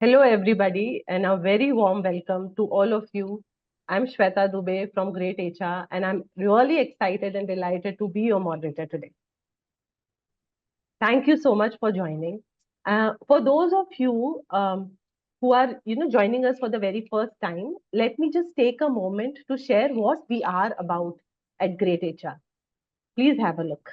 Hello, everybody, and a very warm welcome to all of you. I'm Shweta Dubey from greytHR, and I'm really excited and delighted to be your moderator today. Thank you so much for joining. For those of you who are, joining us for the very first time, let me just take a moment to share what we are about at greytHR. Please have a look.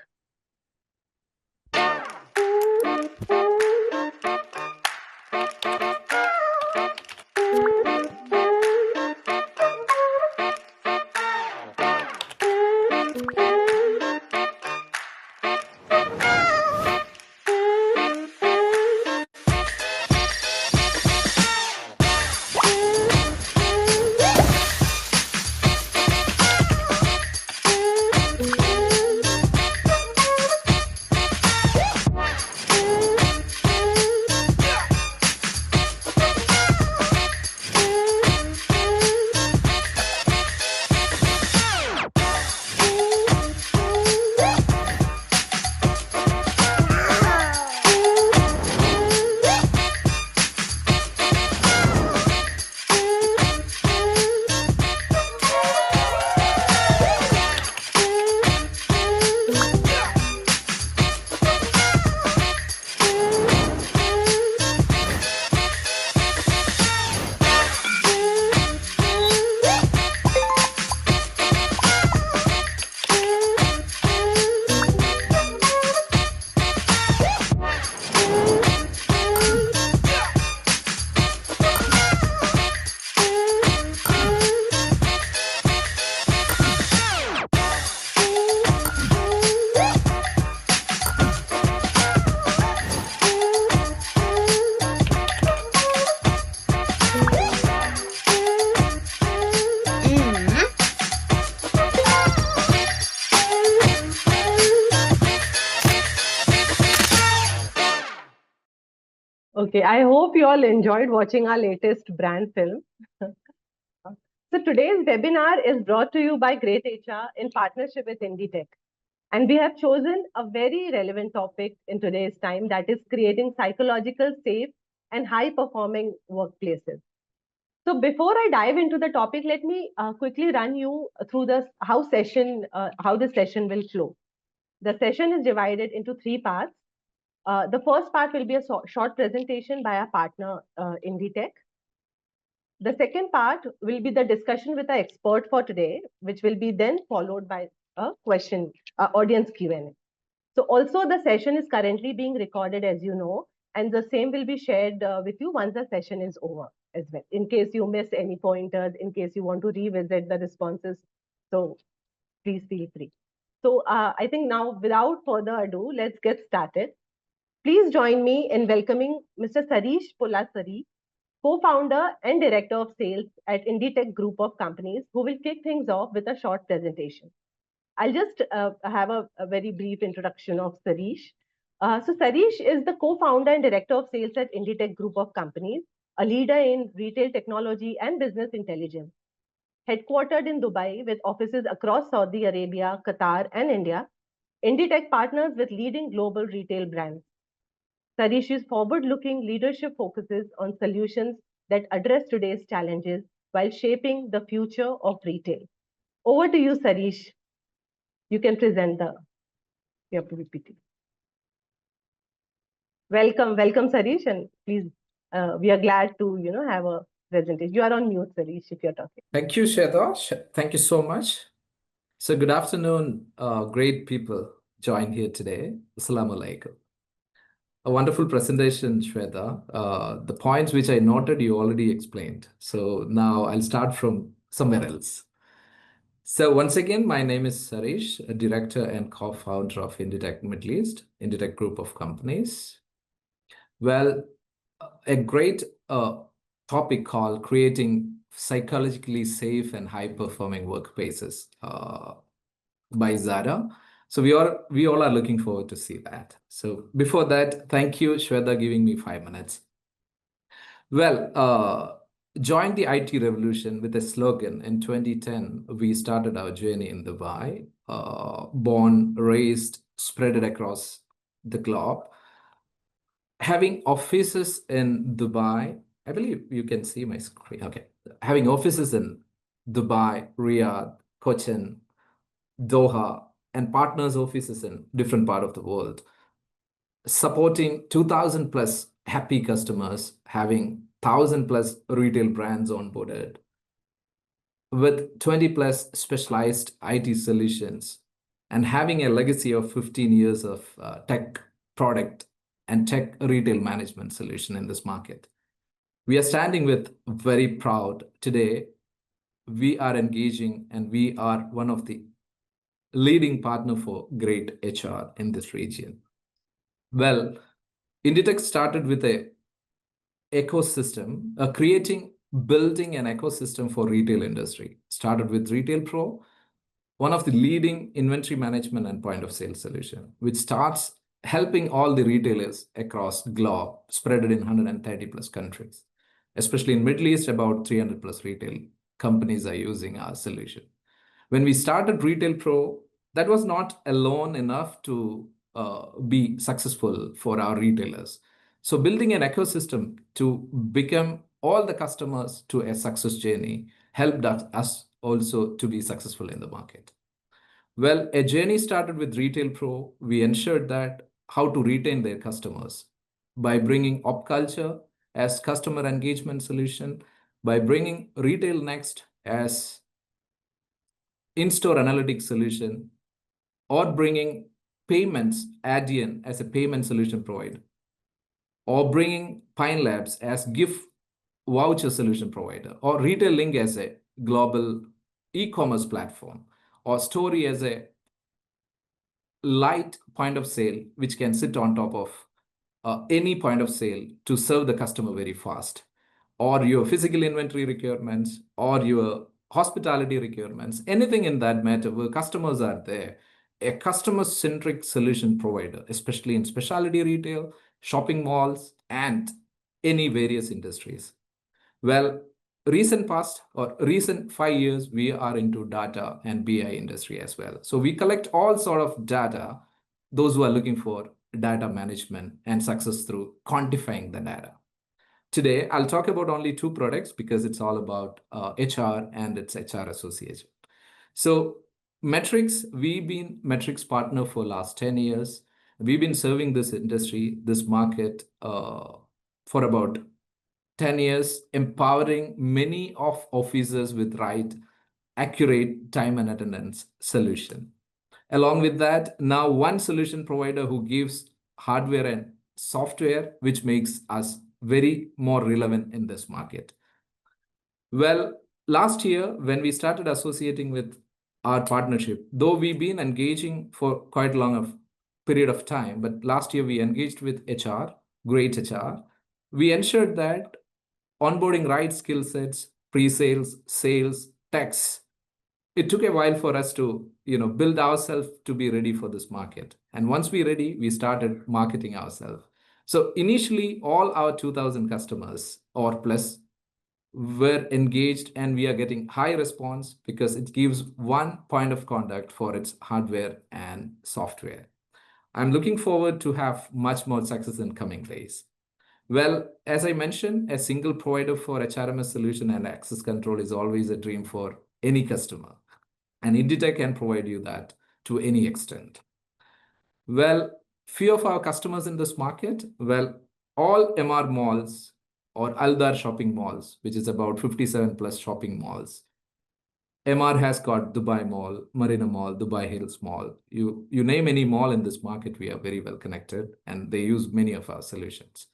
Okay, I hope you all enjoyed watching our latest brand film. So today's webinar is brought to you by greytHR in partnership with Inditech. And we have chosen a very relevant topic in today's time, that is creating psychological safe and high performing workplaces. So before I dive into the topic, let me quickly run you through how the session will flow. The session is divided into three parts. The first part will be a short presentation by our partner, Inditech. The second part will be the discussion with our expert for today, which will be then followed by a audience Q&A. So also the session is currently being recorded, as you know, and the same will be shared with you once the session is over as well, in case you miss any pointers, in case you want to revisit the responses. So please feel free. So I think now, without further ado, let's get started. Please join me in welcoming Mr. Sarish Polasari, co-founder and director of sales at Inditech Group of Companies, who will kick things off with a short presentation. I'll just have a very brief introduction of Sarish. So Sarish is the co-founder and director of sales at Inditech Group of Companies, a leader in retail technology and business intelligence. Headquartered in Dubai with offices across Saudi Arabia, Qatar, and India, Inditech partners with leading global retail brands. Sarish's forward-looking leadership focuses on solutions that address today's challenges while shaping the future of retail. Over to you, Sarish. You can present your PPT. Welcome, Sarish, and please, we are glad to have a presentation. You are on mute, Sarish, if you're talking. Thank you, Shweta. Thank you so much. So good afternoon, great people joined here today. Assalamu alaikum. A wonderful presentation, Shweta. The points which I noted, you already explained. So now I'll start from somewhere else. So once again, my name is Sarish, a director and co-founder of Inditech Middle East, Inditech Group of Companies. Well, a great topic called creating psychologically safe and high-performing workplaces by Zara. So we all are looking forward to see that. So before that, thank you, Shweta, giving me 5 minutes. Well, joined the IT revolution with a slogan in 2010. We started our journey in Dubai, born, raised, spread it across the globe. Having offices in Dubai I believe you can see my screen. Okay. Having offices in Dubai, Riyadh, Cochin, Doha, and partners offices in different part of the world, supporting 2000 plus happy customers, having 1000 plus retail brands onboarded, with 20 plus specialized IT solutions, and having a legacy of 15 years of tech product and tech retail management solution in this market. We are standing with very proud today. We are engaging and we are one of the leading partner for greytHR in this region. Well, Inditex started with a ecosystem, building an ecosystem for retail industry. Started with Retail Pro, one of the leading inventory management and point of sale solution, which starts helping all the retailers across globe, spread it in 130 plus countries. Especially in Middle East, about 300 plus retail companies are using our solution. When we started Retail Pro, that was not alone enough to be successful for our retailers. So building an ecosystem to become all the customers to a success journey helped us also to be successful in the market. Well, a journey started with Retail Pro. We ensured that how to retain their customers by bringing Op Culture as customer engagement solution, by bringing Retail Next as in-store analytics solution, or bringing payments Adyen as a payment solution provider, or bringing Pine Labs as gift voucher solution provider, or Retail Link as a global e-commerce platform, or Story as a light point of sale, which can sit on top of any point of sale to serve the customer very fast, or your physical inventory requirements, or your hospitality requirements, anything in that matter where customers are there. A customer-centric solution provider, especially in specialty retail, shopping malls, and any various industries. Well, recent past or recent 5 years, we are into data and BI industry as well. So we collect all sort of data, those who are looking for data management and success through quantifying the data. Today, I'll talk about only two products because it's all about HR and its HR association. So Metrics, we've been Metrics partner for last 10 years. We've been serving this industry, this market for about 10 years, empowering many of officers with right, accurate time and attendance solution. Along with that, now one solution provider who gives hardware and software, which makes us very more relevant in this market. Well, last year, when we started associating with our partnership, though we've been engaging for quite a long period of time, but last year we engaged with HR, greytHR. We ensured that onboarding right skill sets, pre-sales, sales, techs. It took a while for us to build ourselves to be ready for this market. And once we're ready, we started marketing ourselves. So initially, all our 2000 customers or plus were engaged, and we are getting high response because it gives one point of contact for its hardware and software. I'm looking forward to have much more success in coming days. Well, as I mentioned, a single provider for HRMS solution and access control is always a dream for any customer. And Inditex can provide you that to any extent. Well, few of our customers in this market, well, all MR malls or Aldar shopping malls, which is about 57 plus shopping malls. MR has got Dubai Mall, Marina Mall, Dubai Hills Mall. You name any mall in this market, we are very well connected, and they use many of our solutions.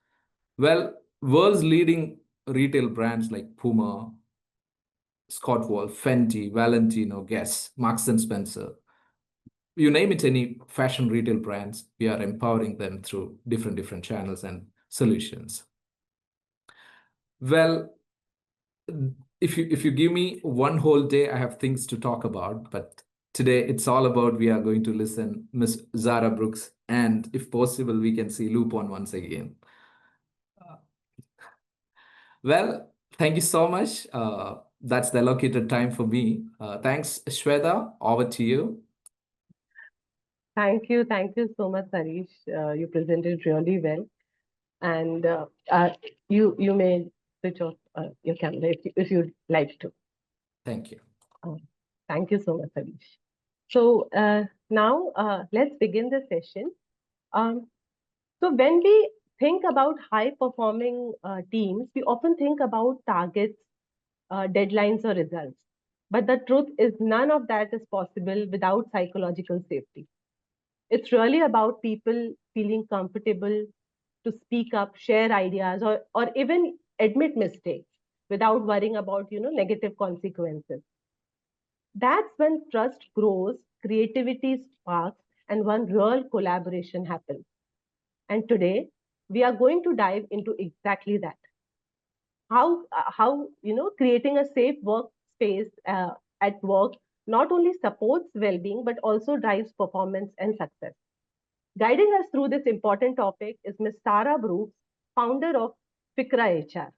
Well, world's leading retail brands like Puma, Scott Wolf, Fenty, Valentino, Guess, Marks and Spencer, you name it, any fashion retail brands, we are empowering them through different channels and solutions. Well, if you give me one whole day, I have things to talk about, but today it's all about we are going to listen Miss Zara Brooks, and if possible, we can see Loop on once again. Well, thank you so much. That's the allocated time for me. Thanks, Shweta. Over to you. Thank you so much, Harish. You presented really well, and you may switch off your camera if you'd like to. Thank you. Uh, Thank you so much, Harish. So now let's begin the session. Um, so when we think about high performing teams, we often think about targets, deadlines, or results. But the truth is, none of that is possible without psychological safety. It's really about people feeling comfortable to speak up, share ideas, or even admit mistakes without worrying about negative consequences. That's when trust grows, creativity sparks, and one real collaboration happens. And today, we are going to dive into exactly that. How creating a safe workspace at work not only supports well-being but also drives performance and success. Guiding us through this important topic is Ms. Tara Brooks, founder of Fikrah HR.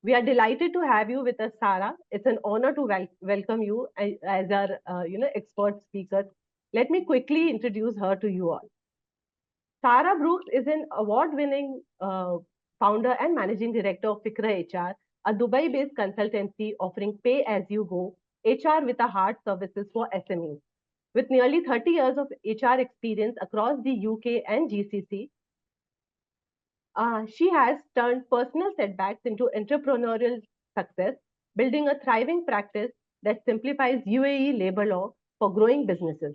We are delighted to have you with us, Sarah. It's an honor to welcome you as our expert speaker. Let me quickly introduce her to you all. Sarah Brooks is an award-winning founder and managing director of Fikrah HR, a Dubai-based consultancy offering pay-as-you-go HR with a heart services for SMEs. With nearly 30 years of HR experience across the UK and GCC, she has turned personal setbacks into entrepreneurial success, building a thriving practice that simplifies UAE labor law for growing businesses.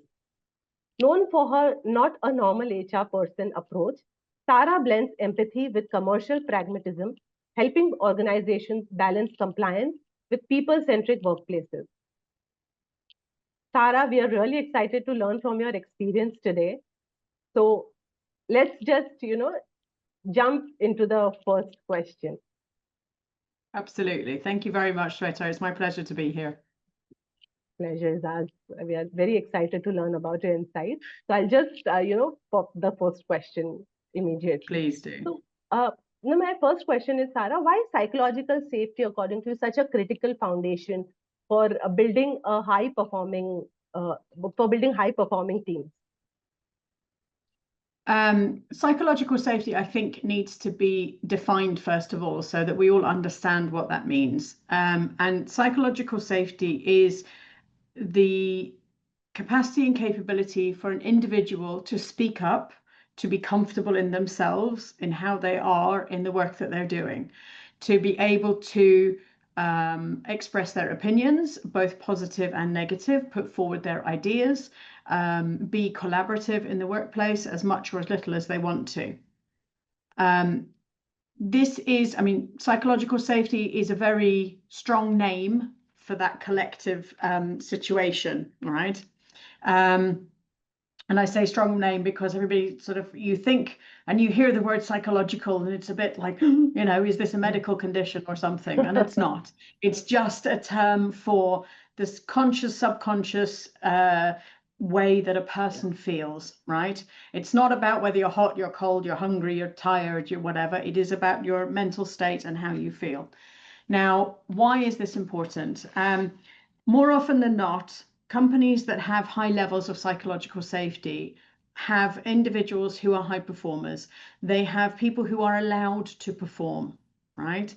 Known for her not a normal HR person approach, Tara blends empathy with commercial pragmatism, helping organizations balance compliance with people centric workplaces. Tara, we are really excited to learn from your experience today. So let's just, jump into the first question. Absolutely. Thank you very much, Shweta. It's my pleasure to be here. Pleasure is ours. We are very excited to learn about your insights. So I'll just, pop the first question immediately. Please do. So, my first question is, Sarah, why is psychological safety, according to you, such a critical foundation for building a high performing teams? Psychological safety, I think, needs to be defined first of all, so that we all understand what that means. And psychological safety is the capacity and capability for an individual to speak up, to be comfortable in themselves, in how they are, in the work that they're doing, to be able to express their opinions, both positive and negative, put forward their ideas, be collaborative in the workplace as much or as little as they want to. This is, psychological safety is a very strong name for that collective situation, right? And I say strong name because everybody you think and you hear the word psychological and it's a bit like, is this a medical condition or something? And it's not. It's just a term for this conscious, subconscious way that a person feels, right? It's not about whether you're hot, you're cold, you're hungry, you're tired, you're whatever. It is about your mental state and how you feel. Now, why is this important? More often than not, companies that have high levels of psychological safety have individuals who are high performers. They have people who are allowed to perform, right?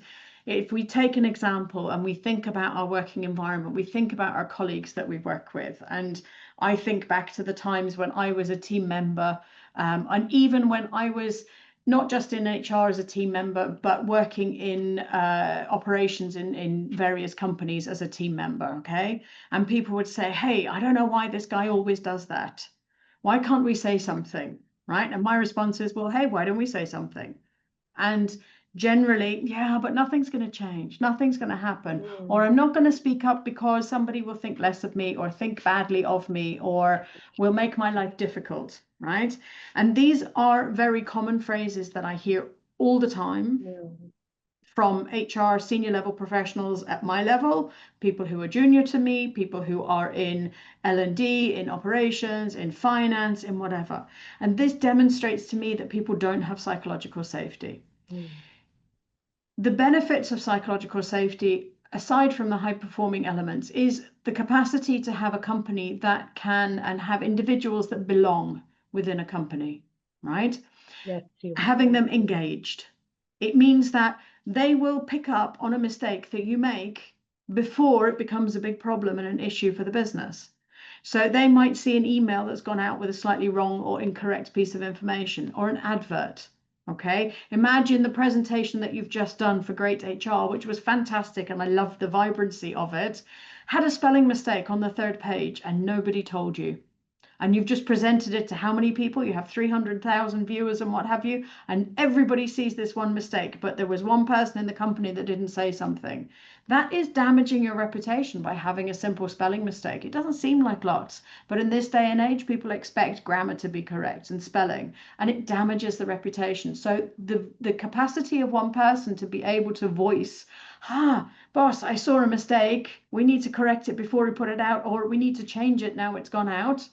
If we take an example and we think about our working environment, we think about our colleagues that we work with. And I think back to the times when I was a team member, and even when I was not just in HR as a team member, but working in operations in various companies as a team member, okay? And people would say, hey, I don't know why this guy always does that. Why can't we say something, right? And my response is, well, hey, why don't we say something? And generally, yeah, but nothing's going to change. Nothing's going to happen. Or I'm not going to speak up because somebody will think less of me or think badly of me or will make my life difficult, right? And these are very common phrases that I hear all the time from HR senior level professionals at my level, people who are junior to me, people who are in L&D, in operations, in finance, in whatever. And this demonstrates to me that people don't have psychological safety. The benefits of psychological safety, aside from the high performing elements, is the capacity to have a company that can and have individuals that belong within a company, right? Yes, having them engaged, It means that they will pick up on a mistake that you make before it becomes a big problem and an issue for the business. So they might see an email that's gone out with a slightly wrong or incorrect piece of information, or an advert. Okay, imagine the presentation that you've just done for greytHR, which was fantastic, and I loved the vibrancy of it, had a spelling mistake on the 3rd page and nobody told you. And you've just presented it to how many people? You have 300,000 viewers and what have you, and everybody sees this one mistake, but there was one person in the company that didn't say something. That is damaging your reputation by having a simple spelling mistake. It doesn't seem like lots, but in this day and age, people expect grammar to be correct and spelling, and it damages the reputation. So the capacity of one person to be able to voice, boss, I saw a mistake, we need to correct it before we put it out, or we need to change it now it's gone out,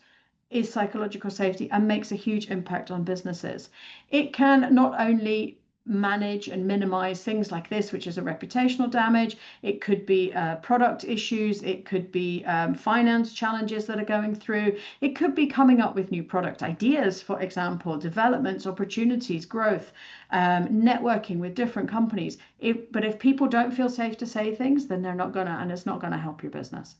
is psychological safety, and makes a huge impact on businesses. It can not only manage and minimize things like this, which is a reputational damage. It could be product issues. It could be finance challenges that are going through. It could be coming up with new product ideas, for example, developments, opportunities, growth, networking with different companies. But if people don't feel safe to say things, then they're not gonna, and it's not gonna help your business.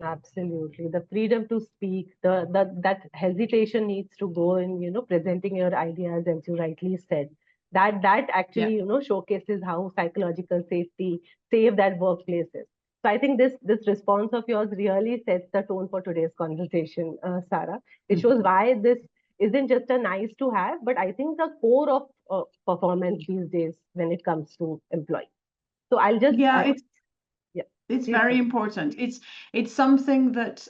Absolutely. The freedom to speak, that hesitation needs to go in, presenting your ideas, as you rightly said. That actually, showcases how psychological safety save that workplaces. So I think this response of yours really sets the tone for today's conversation, Sarah. It shows why this isn't just a nice to have, but I think the core of performance these days when it comes to employees. So I'll just yeah, yeah, it's please very go. important. It's something that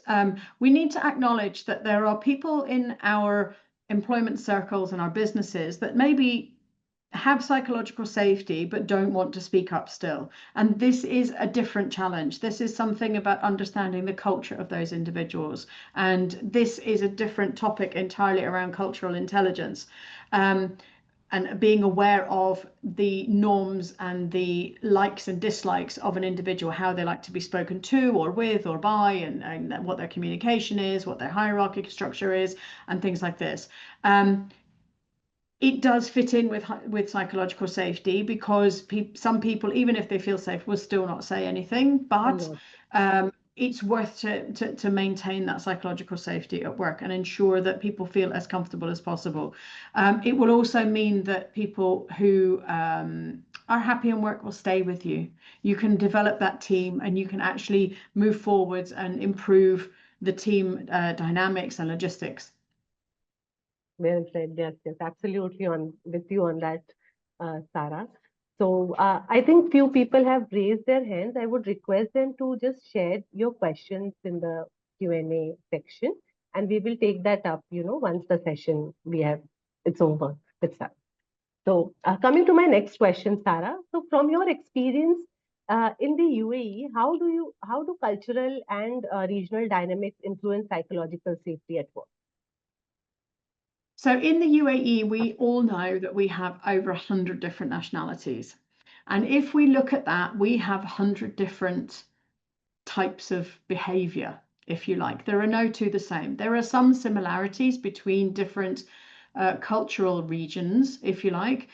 we need to acknowledge, that there are people in our employment circles and our businesses that maybe have psychological safety but don't want to speak up still. And this is a different challenge. This is something about understanding the culture of those individuals. And this is a different topic entirely around cultural intelligence. And being aware of the norms and the likes and dislikes of an individual, how they like to be spoken to or with or by, and what their communication is, what their hierarchical structure is, and things like this. It does fit in with psychological safety, because some people, even if they feel safe, will still not say anything. But it's worth to maintain that psychological safety at work and ensure that people feel as comfortable as possible. It will also mean that people who are happy in work will stay with you. You can develop that team, and you can actually move forwards and improve the team dynamics and logistics. Well said. Yes, yes, absolutely on with you on that, Sarah. So I think few people have raised their hands. I would request them to just share your questions in the Q&A section, and we will take that up, once the session it's over with Sarah. So coming to my next question, Sarah. So from your experience in the UAE, how do cultural and regional dynamics influence psychological safety at work? So in the UAE, we all know that we have over 100 different nationalities. And if we look at that, we have 100 different types of behavior, if you like. There are no two the same. There are some similarities between different cultural regions, if you like.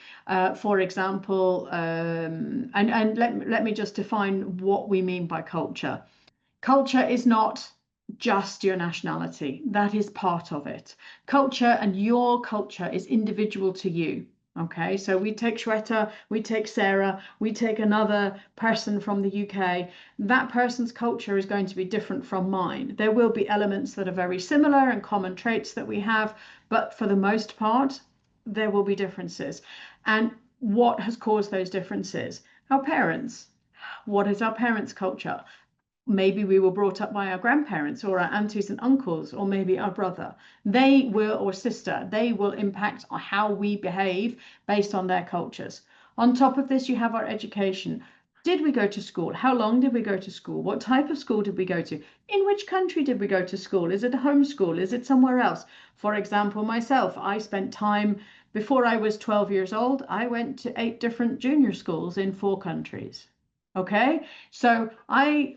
For example, and let me just define what we mean by culture. Culture is not just your nationality. That is part of it. Culture, and your culture, is individual to you. Okay, so we take Shweta, we take Sarah, we take another person from the UK. That person's culture is going to be different from mine. There will be elements that are very similar and common traits that we have, but for the most part, there will be differences. And what has caused those differences? Our parents. What is our parents' culture? Maybe we were brought up by our grandparents or our aunties and uncles, or maybe our brother. They will, or sister, they will impact on how we behave based on their cultures. On top of this, you have our education. Did we go to school? How long did we go to school? What type of school did we go to? In which country did we go to school? Is it a home school? Is it somewhere else? For example, myself, I spent time, before I was 12 years old, I went to 8 different junior schools in 4 countries. Okay, so I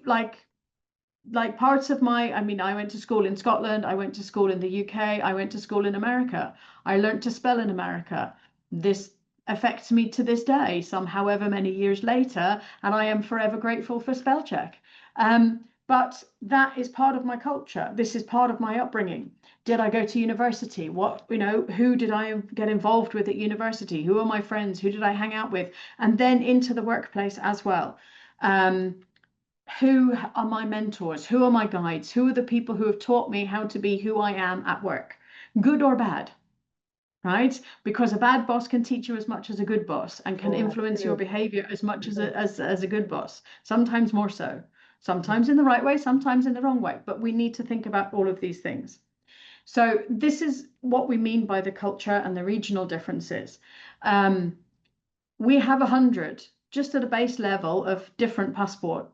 like parts of I mean, I went to school in Scotland, I went to school in the UK, I went to school in America. I learned to spell in America. This affects me to this day, some however many years later, and I am forever grateful for spell check. But that is part of my culture. This is part of my upbringing. Did I go to university? What, who did I get involved with at university? Who are my friends? Who did I hang out with? And then into the workplace as well. Who are my mentors? Who are my guides? Who are the people who have taught me how to be who I am at work, good or bad, right? Because a bad boss can teach you as much as a good boss and can influence your behavior as much as a good boss, sometimes more so, sometimes in the right way, sometimes in the wrong way. But we need to think about all of these things. So this is what we mean by the culture and the regional differences. We have 100, just at a base level, of different passport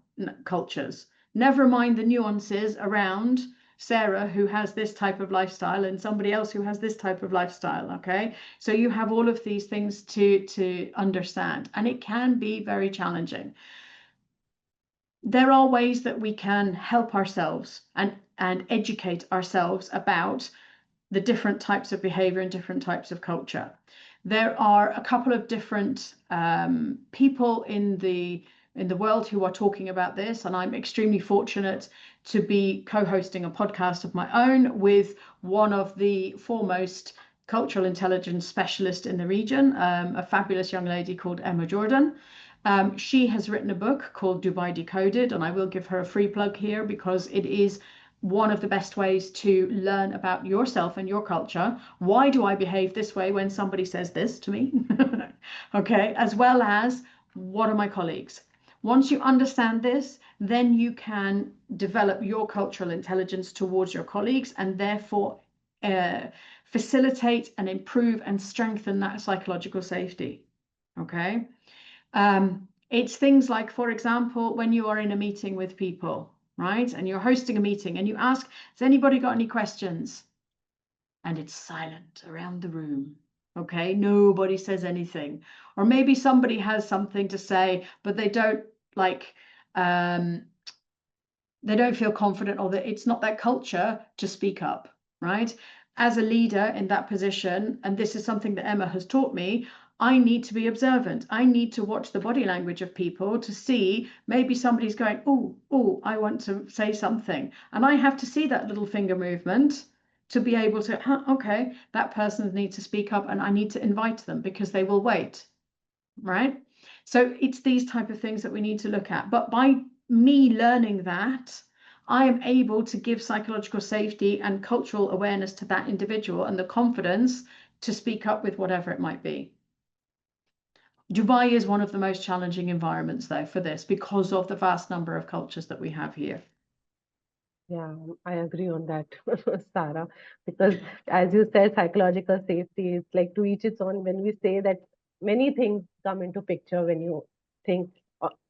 cultures. Never mind the nuances around Sarah, who has this type of lifestyle, and somebody else who has this type of lifestyle. Okay, so you have all of these things to understand, and it can be very challenging. There are ways that we can help ourselves and educate ourselves about the different types of behavior and different types of culture. There are a couple of different people in the world who are talking about this, and I'm extremely fortunate to be co-hosting a podcast of my own with one of the foremost cultural intelligence specialists in the region, a fabulous young lady called Emma Jordan. She has written a book called Dubai Decoded, and I will give her a free plug here because it is one of the best ways to learn about yourself and your culture. Why do I behave this way when somebody says this to me? Okay, as well as what are my colleagues? Once you understand this, then you can develop your cultural intelligence towards your colleagues and therefore facilitate and improve and strengthen that psychological safety. Okay. It's things like, for example, when you are in a meeting with people, right? And you're hosting a meeting and you ask, has anybody got any questions? And it's silent around the room. Okay, nobody says anything. Or maybe somebody has something to say, but they don't they don't feel confident, or that it's not their culture to speak up, right? As a leader in that position, and this is something that Emma has taught me, I need to be observant. I need to watch the body language of people to see maybe somebody's going, oh, I want to say something. And I have to see that little finger movement to be able to, okay, that person needs to speak up and I need to invite them because they will wait, right? So it's these type of things that we need to look at. But by me learning that, I am able to give psychological safety and cultural awareness to that individual and the confidence to speak up with whatever it might be. Dubai is one of the most challenging environments, though, for this because of the vast number of cultures that we have here. Yeah, I agree on that, Sarah, because as you said, psychological safety is like to each its own. When we say that, many things come into picture when you think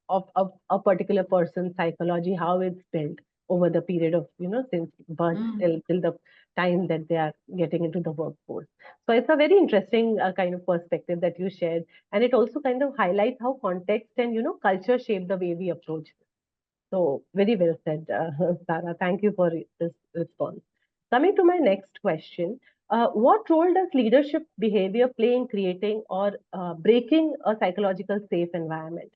of a particular person's psychology, how it's built over the period of, since birth till the time that they are getting into the workforce. So it's a very interesting kind of perspective that you shared. And it also kind of highlights how context and, culture shape the way we approach. So very well said, Sarah. Thank you for this response. Coming to my next question, what role does leadership behavior play in creating or breaking a psychological safe environment?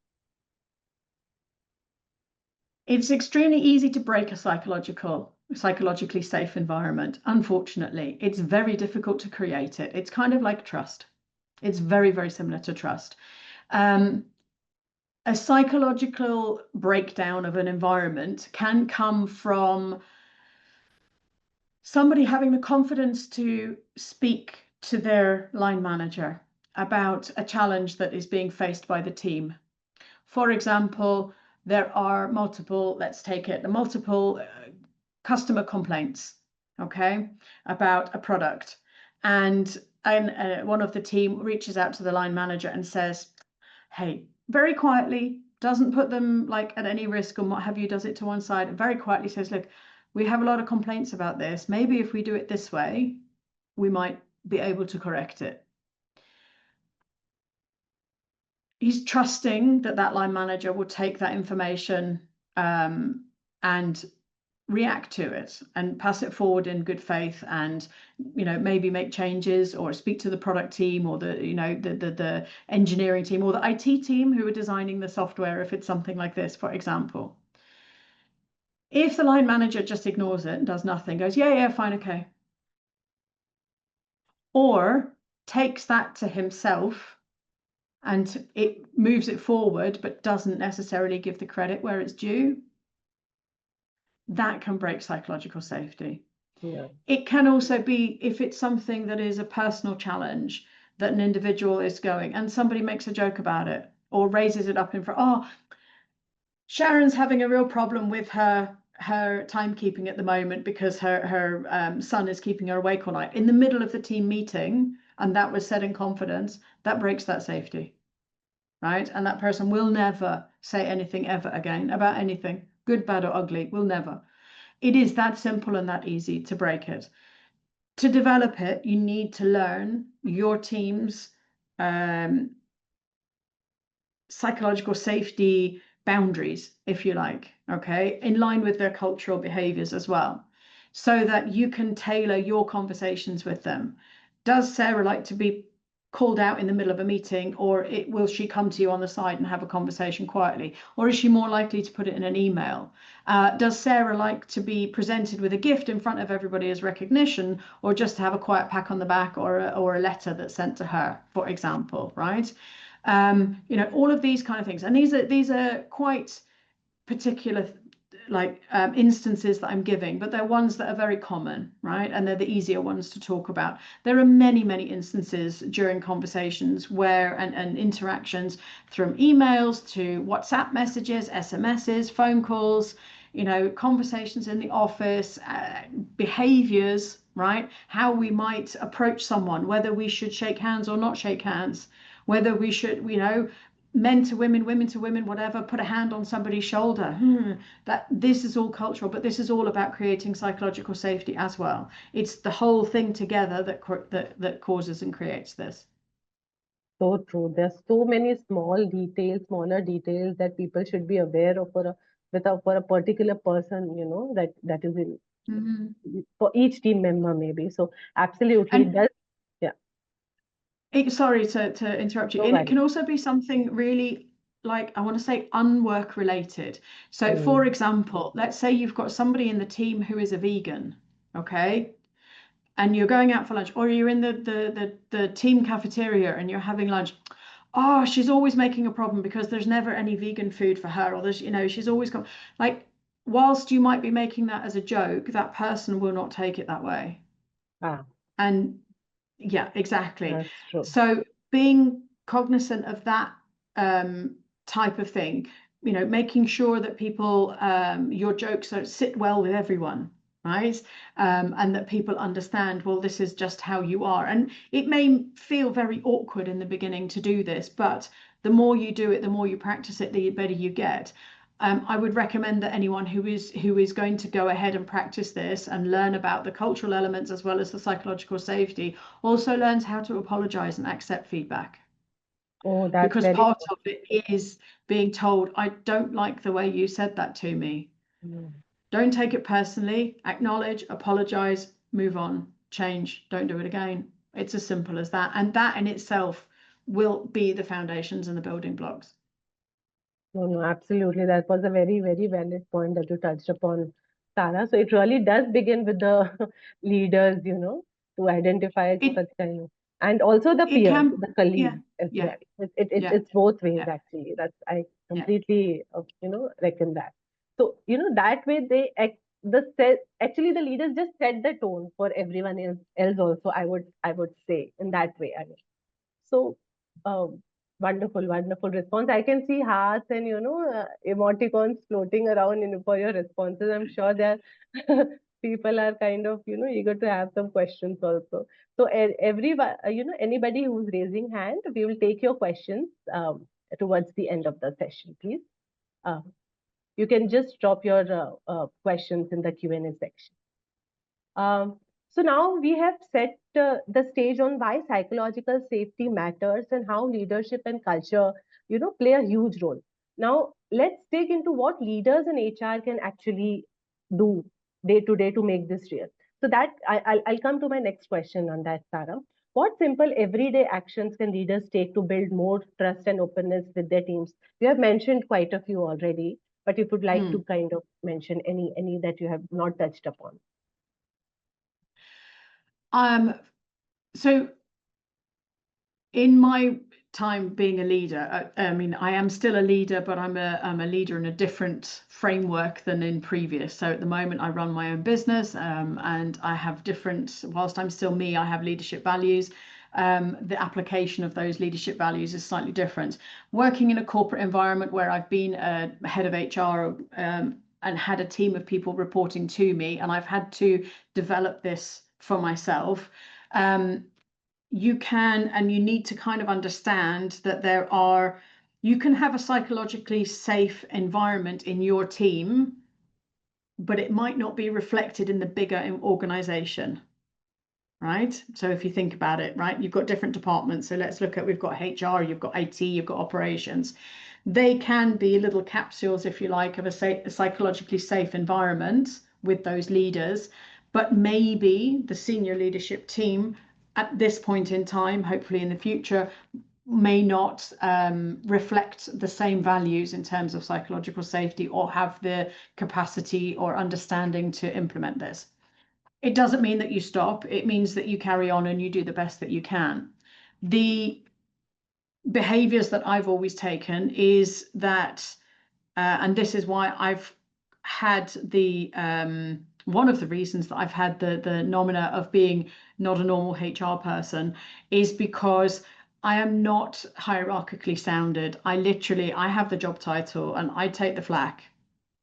It's extremely easy to break a psychologically safe environment. Unfortunately, it's very difficult to create it. It's kind of like trust. It's very, very similar to trust. A psychological breakdown of an environment can come from somebody having the confidence to speak to their line manager about a challenge that is being faced by the team. For example, there are multiple customer complaints, okay, about a product. And one of the team reaches out to the line manager and says, hey, very quietly, doesn't put them like at any risk and what have you, does it to one side, and very quietly says, look, we have a lot of complaints about this. Maybe if we do it this way, we might be able to correct it. He's trusting that that line manager will take that information and react to it and pass it forward in good faith, and maybe make changes, or speak to the product team, or the engineering team, or the IT team who are designing the software, if it's something like this, for example. If the line manager just ignores it and does nothing, goes, yeah, fine, okay, or takes that to himself and it moves it forward but doesn't necessarily give the credit where it's due, that can break psychological safety. Yeah. It can also be if it's something that is a personal challenge that an individual is going, and somebody makes a joke about it or raises it up in front. Oh, Sharon's having a real problem with her timekeeping at the moment because her son is keeping her awake all night, in the middle of the team meeting, and that was said in confidence. That breaks that safety, right? And that person will never say anything ever again about anything, good, bad, or ugly. Will never. It is that simple and that easy to break it. To develop it, you need to learn your team's psychological safety boundaries, if you like, okay, in line with their cultural behaviors as well, so that you can tailor your conversations with them. Does Sarah like to be called out in the middle of a meeting, or will she come to you on the side and have a conversation quietly, or is she more likely to put it in an email? Does Sarah like to be presented with a gift in front of everybody as recognition, or just to have a quiet pat on the back, or a letter that's sent to her, for example, right? All of these kind of things, and these are quite particular instances that I'm giving, but they're ones that are very common, right? And they're the easier ones to talk about. There are many instances during conversations where and interactions, from emails to WhatsApp messages, SMSs, phone calls, conversations in the office, behaviors, right? How we might approach someone, whether we should shake hands or not shake hands, whether we should, men to women, women to women, whatever, put a hand on somebody's shoulder. That this is all cultural, but this is all about creating psychological safety as well. It's the whole thing together that causes and creates this. So true. There's so many smaller details that people should be aware of for a particular person, that is for each team member maybe. So absolutely, it does. Sorry to interrupt you. No And it can worries. also be something really, I want to say, unwork related. So for example, let's say you've got somebody in the team who is a vegan, okay? And you're going out for lunch, or you're in the team cafeteria and you're having lunch. Oh, she's always making a problem because there's never any vegan food for her, or there's, she's always got, whilst you might be making that as a joke, that person will not take it that way. And yeah, exactly. That's true. So being cognizant of that type of thing, making sure that people, your jokes sit well with everyone, right? And that people understand, well, this is just how you are. And it may feel very awkward in the beginning to do this, but the more you do it, the more you practice it, the better you get. I would recommend that anyone who is going to go ahead and practice this and learn about the cultural elements as well as the psychological safety also learns how to apologize and accept feedback. Oh, that's because very part of it is being told, I don't like the way you said that to me. Don't take it personally, acknowledge, apologize, move on, change, don't do it again. It's as simple as that. And that in itself will be the foundations and the building blocks. No, absolutely. That was a very valid point that you touched upon, Sarah. So it really does begin with the leaders, to identify such kind of, and also the peers, the colleagues as well. It's both ways actually. I completely, reckon that. So, that way actually the leaders just set the tone for everyone else also, I would say, in that way. So, wonderful response. I can see hearts and emoticons floating around for your responses. I'm sure there people are kind of eager to have some questions also. So everyone, anybody who's raising hand, we will take your questions towards the end of the session, please. You can just drop your questions in the Q&A section. So now we have set the stage on why psychological safety matters and how leadership and culture, play a huge role. Now let's dig into what leaders in HR can actually do day to day to make this real. So that I'll come to my next question on that, Sarah. What simple everyday actions can leaders take to build more trust and openness with their teams? You have mentioned quite a few already, but if you'd like to kind of mention any that you have not touched upon. So in my time being a leader, I mean, I am still a leader, but I'm a leader in a different framework than in previous. So at the moment, I run my own business, and I have different. Whilst I'm still me, I have leadership values. The application of those leadership values is slightly different. Working in a corporate environment where I've been a head of HR and had a team of people reporting to me, and I've had to develop this for myself. You can, and you need to kind of understand that you can have a psychologically safe environment in your team, but it might not be reflected in the bigger organization, right? So if you think about it, right, you've got different departments. So let's look at, we've got HR, you've got IT, you've got operations. They can be little capsules, if you like, of a psychologically safe environment with those leaders, but maybe the senior leadership team at this point in time, hopefully in the future, may not reflect the same values in terms of psychological safety or have the capacity or understanding to implement this. It doesn't mean that you stop. It means that you carry on and you do the best that you can. The behaviors that I've always taken is that, and this is why I've had the one of the reasons that I've had the nomina of being not a normal HR person is because I am not hierarchically sounded. I have the job title and I take the flak,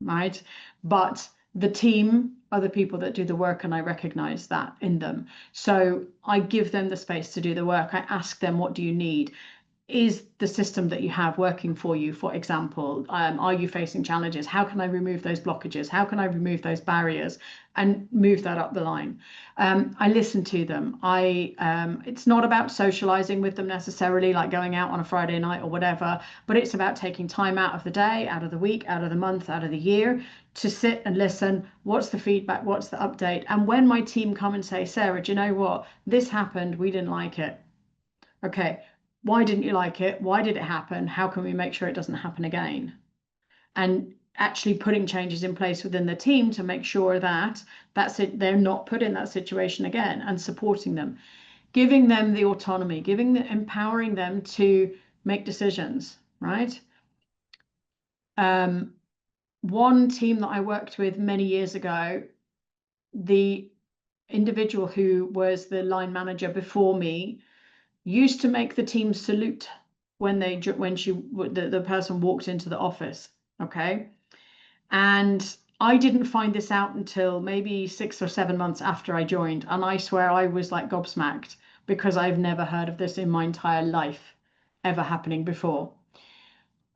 right? But the team are the people that do the work, and I recognize that in them. So I give them the space to do the work. I ask them, what do you need? Is the system that you have working for you? For example, are you facing challenges? How can I remove those blockages? How can I remove those barriers and move that up the line? I listen to them. It's not about socializing with them necessarily, like going out on a Friday night or whatever, but it's about taking time out of the day, out of the week, out of the month, out of the year to sit and listen. What's the feedback? What's the update? And when my team come and say, Sarah, do you know what? This happened. We didn't like it. Okay. Why didn't you like it? Why did it happen? How can we make sure it doesn't happen again? And actually putting changes in place within the team to make sure that they're not put in that situation again, and supporting them, giving them the autonomy, empowering them to make decisions, right? One team that I worked with many years ago, the individual who was the line manager before me used to make the team salute when the person walked into the office. Okay. And I didn't find this out until maybe 6 or 7 months after I joined. And I swear I was like gobsmacked, because I've never heard of this in my entire life ever happening before.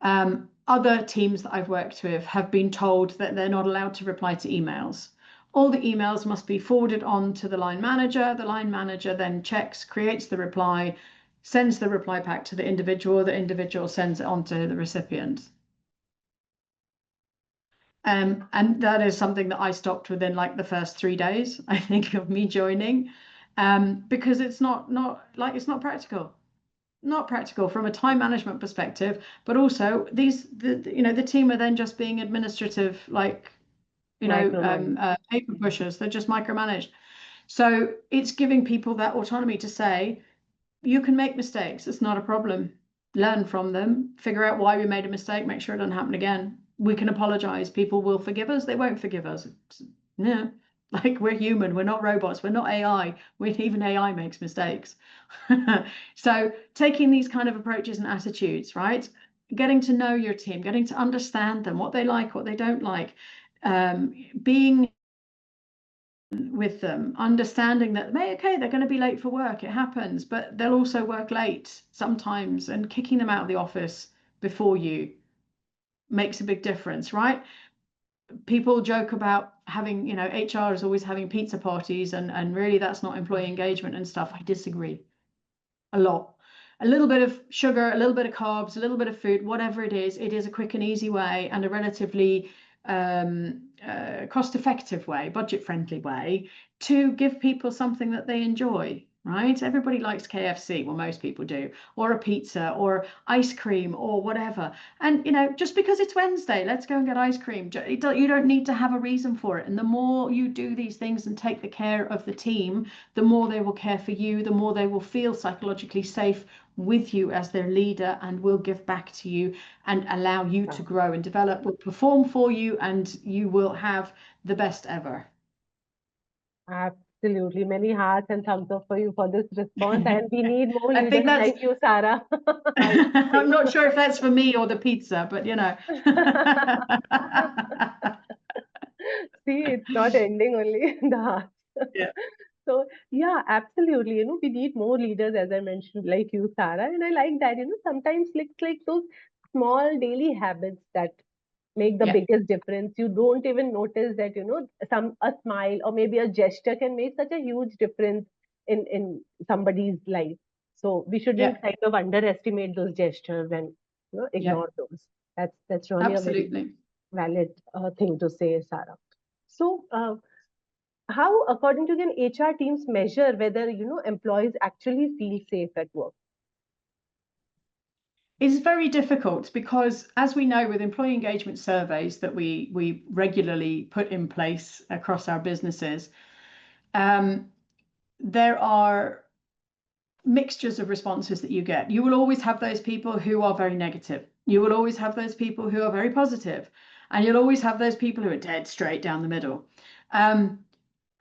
Other teams that I've worked with have been told that they're not allowed to reply to emails. All the emails must be forwarded on to the line manager. The line manager then checks, creates the reply, sends the reply back to the individual. The individual sends it on to the recipient. And that is something that I stopped within like the first 3 days, I think, of me joining, because it's not practical. Not practical from a time management perspective, but also the team are then just being administrative, like, paper pushers. They're just micromanaged. So it's giving people that autonomy to say, you can make mistakes. It's not a problem. Learn from them, figure out why we made a mistake, make sure it doesn't happen again. We can apologize. People will forgive us. They won't forgive us. Yeah. Like, we're human. We're not robots. We're not AI. Even AI makes mistakes. So taking these kind of approaches and attitudes, right? Getting to know your team, getting to understand them, what they like, what they don't like, being with them, understanding that, okay, they're going to be late for work. It happens, but they'll also work late sometimes, and kicking them out of the office before you makes a big difference, right? People joke about having, HR is always having pizza parties, and really that's not employee engagement and stuff. I disagree a lot. A little bit of sugar, a little bit of carbs, a little bit of food, whatever it is a quick and easy way, and a relatively cost-effective way, budget-friendly way to give people something that they enjoy, right? Everybody likes KFC, well, most people do, or a pizza or ice cream or whatever. And, you know, just because it's Wednesday, let's go and get ice cream. You don't need to have a reason for it. And the more you do these things and take the care of the team, the more they will care for you, the more they will feel psychologically safe with you as their leader and will give back to you and allow you to grow and develop, will perform for you, and you will have the best ever. Absolutely. Many hearts and thumbs up for you for this response. And we need more I think leaders that's, like you, Sarah. I'm not sure if that's for me or the pizza, but you know. See, it's not ending only in the heart. Yeah. So, yeah, absolutely. You know, we need more leaders, as I mentioned, like you, Sarah. And I like that, you know, sometimes it's like those small daily habits that make the Yeah. biggest difference. You don't even notice that, you know, a smile or maybe a gesture can make such a huge difference in somebody's life. So we shouldn't Yeah. kind of underestimate those gestures and, you know, Yeah. ignore those. That's really a very Absolutely. valid thing to say, Sarah. So how, according to you, HR teams measure whether, you know, employees actually feel safe at work? It's very difficult because, as we know, with employee engagement surveys that we regularly put in place across our businesses, there are mixtures of responses that you get. You will always have those people who are very negative. You will always have those people who are very positive, and you'll always have those people who are dead straight down the middle.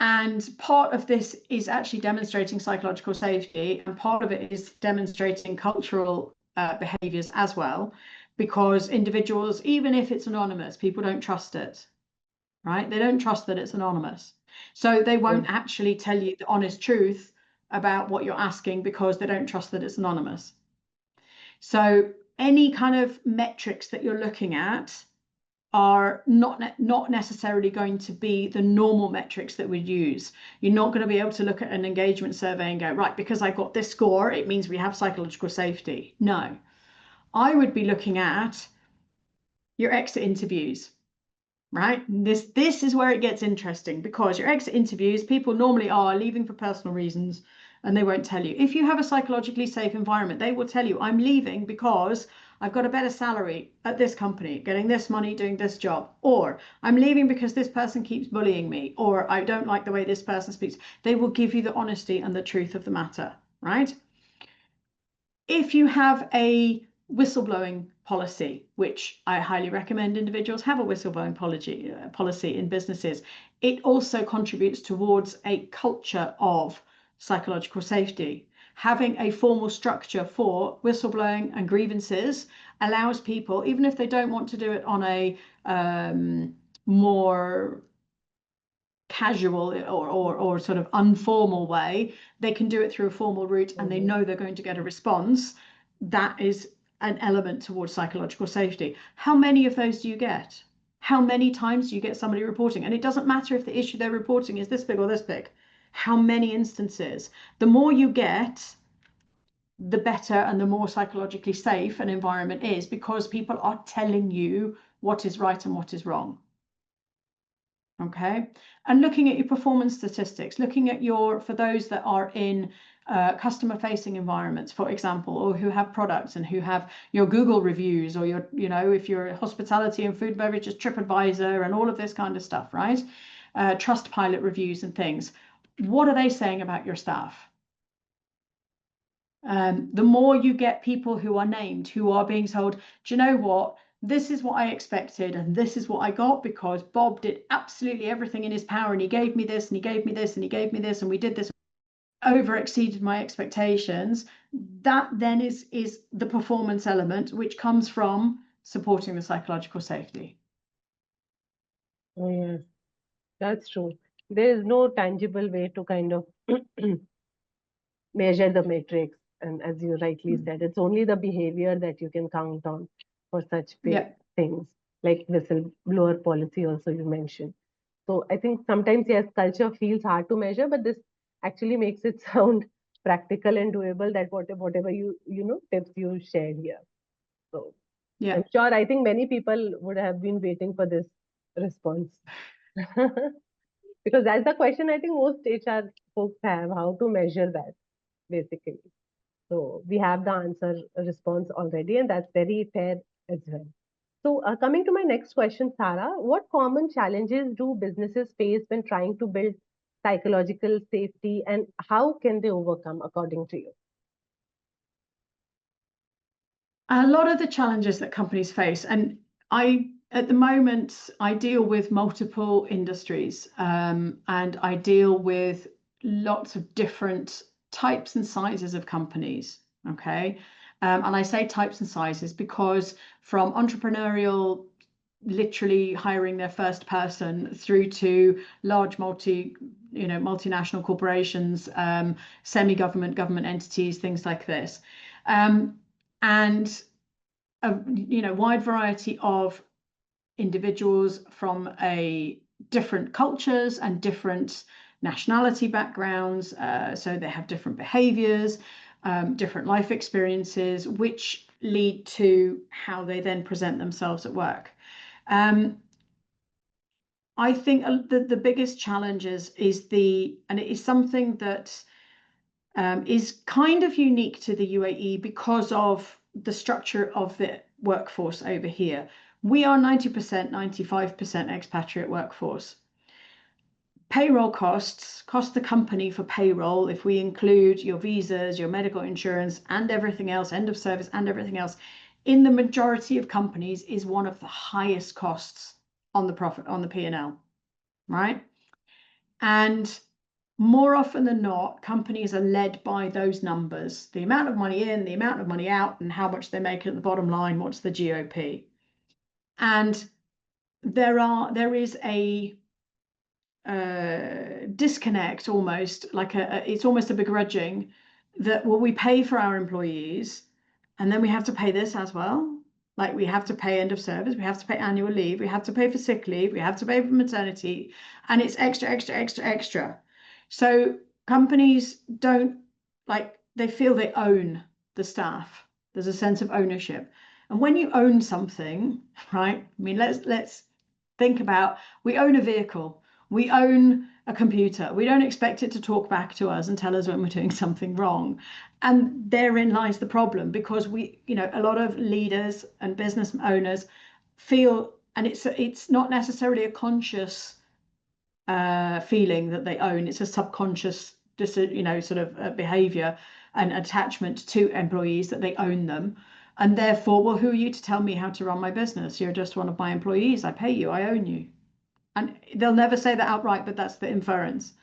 And part of this is actually demonstrating psychological safety, and part of it is demonstrating cultural behaviors as well, because individuals, even if it's anonymous, people don't trust it, right? They don't trust that it's anonymous. So they won't actually tell you the honest truth about what you're asking because they don't trust that it's anonymous. So any kind of metrics that you're looking at are not necessarily going to be the normal metrics that we'd use. You're not going to be able to look at an engagement survey and go, right, because I got this score, it means we have psychological safety. No, I would be looking at your exit interviews, right? This is where it gets interesting, because your exit interviews, people normally are leaving for personal reasons and they won't tell you. If you have a psychologically safe environment, they will tell you, I'm leaving because I've got a better salary at this company, getting this money, doing this job, or I'm leaving because this person keeps bullying me, or I don't like the way this person speaks. They will give you the honesty and the truth of the matter, right? If you have a whistleblowing policy, which I highly recommend individuals have a whistleblowing policy in businesses, it also contributes towards a culture of psychological safety. Having a formal structure for whistleblowing and grievances allows people, even if they don't want to do it on a more casual or sort of informal way, they can do it through a formal route, and they know they're going to get a response. That is an element towards psychological safety. How many of those do you get? How many times do you get somebody reporting? And it doesn't matter if the issue they're reporting is this big or this big. How many instances? The more you get, the better and the more psychologically safe an environment is, because people are telling you what is right and what is wrong. Okay, and looking at your performance statistics, looking at for those that are in customer facing environments, for example, or who have products and who have your Google reviews, or your, you know, if you're hospitality and food and beverages, TripAdvisor and all of this kind of stuff, right? Trustpilot reviews and things. What are they saying about your staff? The more you get people who are named, who are being told, do you know what? This is what I expected, and this is what I got because Bob did absolutely everything in his power, and he gave me this, and he gave me this, and he gave me this, and we did this, over exceeded my expectations. That then is the performance element, which comes from supporting the psychological safety. Oh, yes, that's true. There is no tangible way to kind of measure the matrix. And as you rightly said, it's only the behavior that you can count on for such big things, like whistleblower policy also you mentioned. So I think sometimes, yes, culture feels hard to measure, but this actually makes it sound practical and doable, that whatever you know, tips you shared here. So I'm sure, I think many people would have been waiting for this response. Because that's the question I think most HR folks have, how to measure that, basically. So we have the answer response already, and that's very fair as well. So coming to my next question, Sarah, what common challenges do businesses face when trying to build psychological safety, and how can they overcome, according to you? A lot of the challenges that companies face, and at the moment, I deal with multiple industries, and I deal with lots of different types and sizes of companies. Okay. And I say types and sizes because from entrepreneurial, literally hiring their first person, through to large multinational corporations, semi-government, government entities, things like this. And a wide variety of individuals from different cultures and different nationality backgrounds. So they have different behaviors, different life experiences, which lead to how they then present themselves at work. I think the biggest challenges and it is something that is kind of unique to the UAE because of the structure of the workforce over here. We are 90%, 95% expatriate workforce. Payroll cost the company for payroll, if we include your visas, your medical insurance, and everything else, end of service and everything else, in the majority of companies is one of the highest costs on the profit, on the P&L, right? And more often than not, companies are led by those numbers, the amount of money in, the amount of money out, and how much they make at the bottom line, what's the GOP. And there is a disconnect, almost like it's almost a begrudging that, well, we pay for our employees and then we have to pay this as well. Like we have to pay end of service, we have to pay annual leave, we have to pay for sick leave, we have to pay for maternity, and it's extra, extra, extra, extra. So companies don't, like, they feel they own the staff. There's a sense of ownership. And when you own something, right? I mean, let's think about, we own a vehicle, we own a computer. We don't expect it to talk back to us and tell us when we're doing something wrong. And therein lies the problem, because a lot of leaders and business owners feel, and it's not necessarily a conscious feeling that they own. It's a subconscious, sort of behavior and attachment to employees, that they own them. And therefore, well, who are you to tell me how to run my business? You're just one of my employees. I pay you, I own you. And they'll never say that outright, but that's the inference.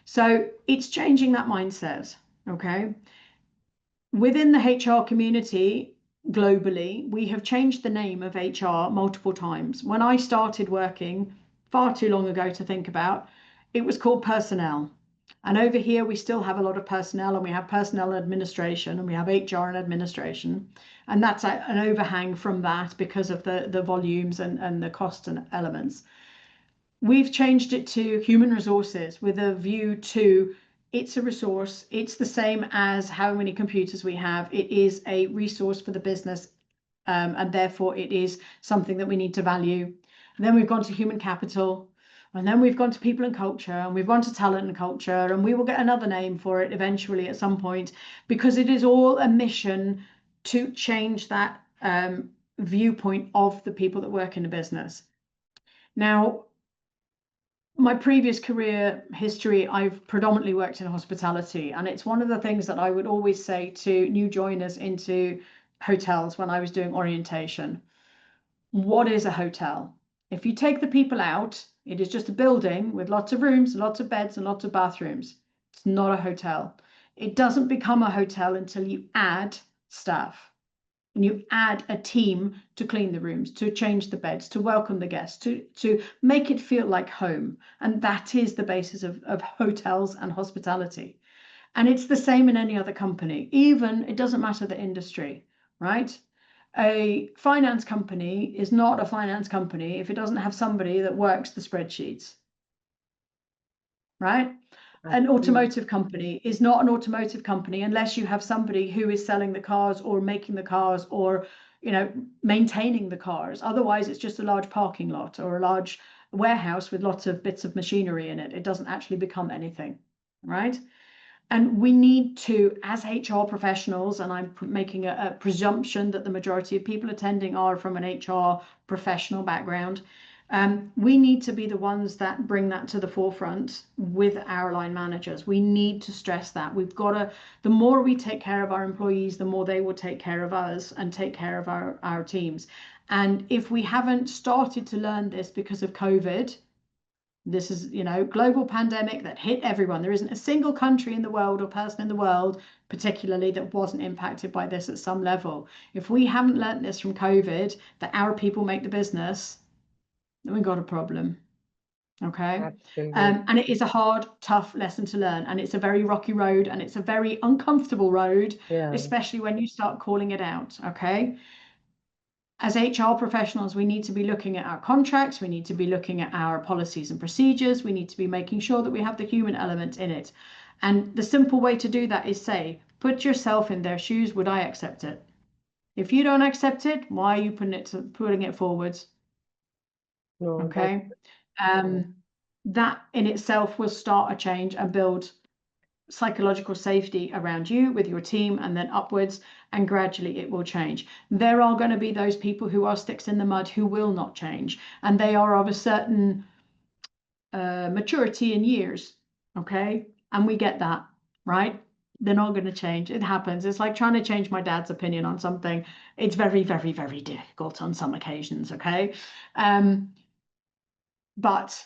So it's changing that mindset, okay? Within the HR community, globally, we have changed the name of HR multiple times. When I started working, far too long ago to think about, it was called personnel. And over here, we still have a lot of personnel, and we have personnel administration, and we have HR and administration. And that's an overhang from that because of the volumes and the costs and elements. We've changed it to human resources with a view to, it's a resource. It's the same as how many computers we have. It is a resource for the business, and therefore it is something that we need to value. And then we've gone to human capital, and then we've gone to people and culture, and we've gone to talent and culture, and we will get another name for it eventually at some point, because it is all a mission to change that viewpoint of the people that work in the business. Now, my previous career history, I've predominantly worked in hospitality, and it's one of the things that I would always say to new joiners into hotels when I was doing orientation. What is a hotel? If you take the people out, it is just a building with lots of rooms, lots of beds, and lots of bathrooms. It's not a hotel. It doesn't become a hotel until you add staff. And you add a team to clean the rooms, to change the beds, to welcome the guests, to make it feel like home. And that is the basis of hotels and hospitality. And it's the same in any other company. Even, it doesn't matter the industry, right? A finance company is not a finance company if it doesn't have somebody that works the spreadsheets, right? An automotive company is not an automotive company unless you have somebody who is selling the cars or making the cars or maintaining the cars. Otherwise, it's just a large parking lot or a large warehouse with lots of bits of machinery in it. It doesn't actually become anything, right? And we need to, as HR professionals, and I'm making a presumption that the majority of people attending are from an HR professional background, we need to be the ones that bring that to the forefront with our line managers. We need to stress that. We've got to, the more we take care of our employees, the more they will take care of us and take care of our teams. And if we haven't started to learn this because of COVID, this is, global pandemic that hit everyone. There isn't a single country in the world or person in the world, particularly, that wasn't impacted by this at some level. If we haven't learned this from COVID, that our people make the business, then we've got a problem. Okay. And it is a hard, tough lesson to learn. And it's a very rocky road, and it's a very uncomfortable road, especially when you start calling it out. Okay. As HR professionals, we need to be looking at our contracts, we need to be looking at our policies and procedures, we need to be making sure that we have the human element in it. And the simple way to do that is say, put yourself in their shoes, would I accept it? If you don't accept it, why are you putting it forwards? No, okay. That in itself will start a change and build psychological safety around you with your team, and then upwards, and gradually it will change. There are going to be those people who are sticks in the mud who will not change, and they are of a certain maturity in years, okay, and we get that, right? They're not going to change. It happens. It's like trying to change my dad's opinion on something. It's very, very, very difficult on some occasions, okay. But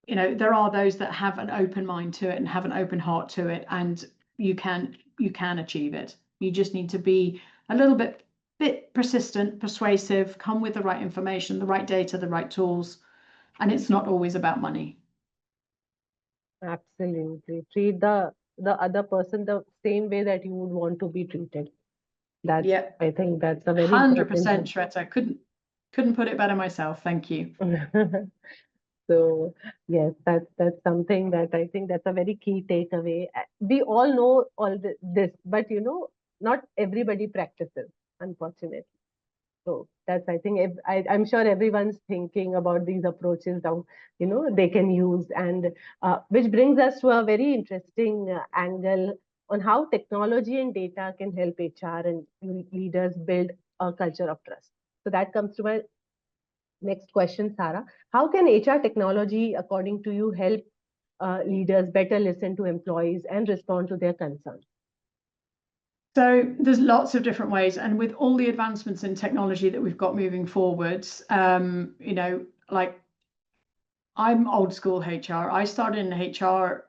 there are those that have an open mind to it and have an open heart to it, and you can achieve it. You just need to be a little bit persistent, persuasive, come with the right information, the right data, the right tools, and it's not always about money. Absolutely. Treat the other person the same way that you would want to be treated. That's, I think that's a very 100%, important. Shweta. Couldn't put it better myself. Thank you. So yes, that's something that I think that's a very key takeaway. We all know all this, but not everybody practices, unfortunately. So that's, I think, I'm sure everyone's thinking about these approaches now, they can use, and which brings us to a very interesting angle on how technology and data can help HR and leaders build a culture of trust. So that comes to my next question, Sarah. How can HR technology, according to you, help leaders better listen to employees and respond to their concerns? So there's lots of different ways, and with all the advancements in technology that we've got moving forwards, like I'm old school HR. I started in HR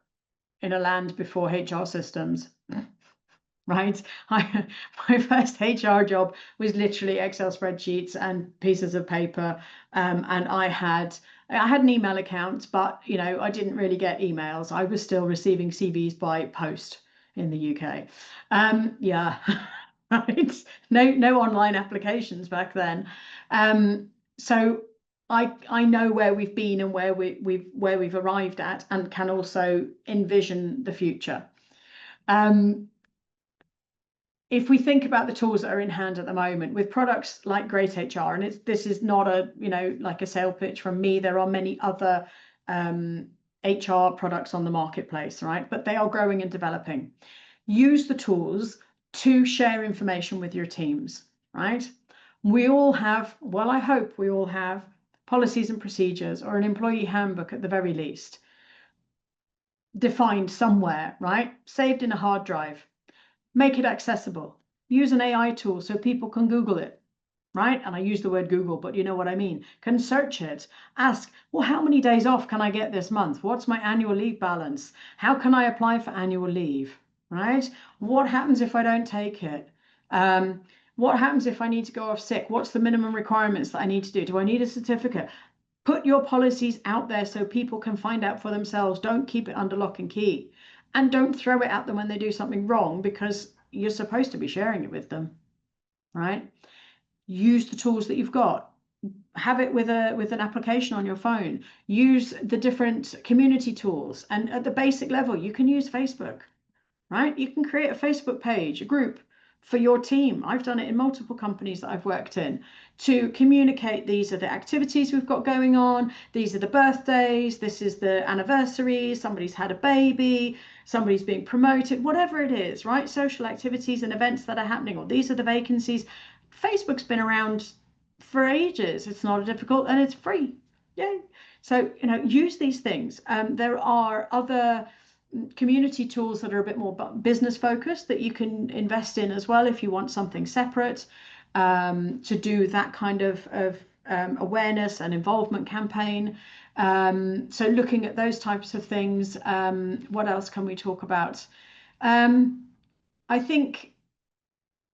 in a land before HR systems. Right? My first HR job was literally Excel spreadsheets and pieces of paper, and I had an email account, but I didn't really get emails. I was still receiving CVs by post in the UK. Yeah, right. No online applications back then. So I know where we've been and where we've arrived at, and can also envision the future. If we think about the tools that are in hand at the moment with products like greytHR, and this is not a like a sale pitch from me, there are many other HR products on the marketplace, right? But they are growing and developing. Use the tools to share information with your teams, right? We all have, well, I hope we all have policies and procedures, or an employee handbook at the very least, defined somewhere, right? Saved in a hard drive. Make it accessible. Use an AI tool so people can Google it, right? And I use the word Google, but you know what I mean. Can search it. Ask, well, how many days off can I get this month? What's my annual leave balance? How can I apply for annual leave, right? What happens if I don't take it? What happens if I need to go off sick? What's the minimum requirements that I need to do? Do I need a certificate? Put your policies out there so people can find out for themselves. Don't keep it under lock and key. And don't throw it at them when they do something wrong, because you're supposed to be sharing it with them, right? Use the tools that you've got. Have it with an application on your phone. Use the different community tools. And at the basic level, you can use Facebook, right? You can create a Facebook page, a group, for your team. I've done it in multiple companies that I've worked in, to communicate these are the activities we've got going on, these are the birthdays, this is the anniversary, somebody's had a baby, somebody's being promoted, whatever it is, right? Social activities and events that are happening, or these are the vacancies. Facebook's been around for ages. It's not difficult and it's free. Yay. So, use these things. There are other community tools that are a bit more business focused that you can invest in as well if you want something separate to do that kind of awareness and involvement campaign. So looking at those types of things. What else can we talk about? I think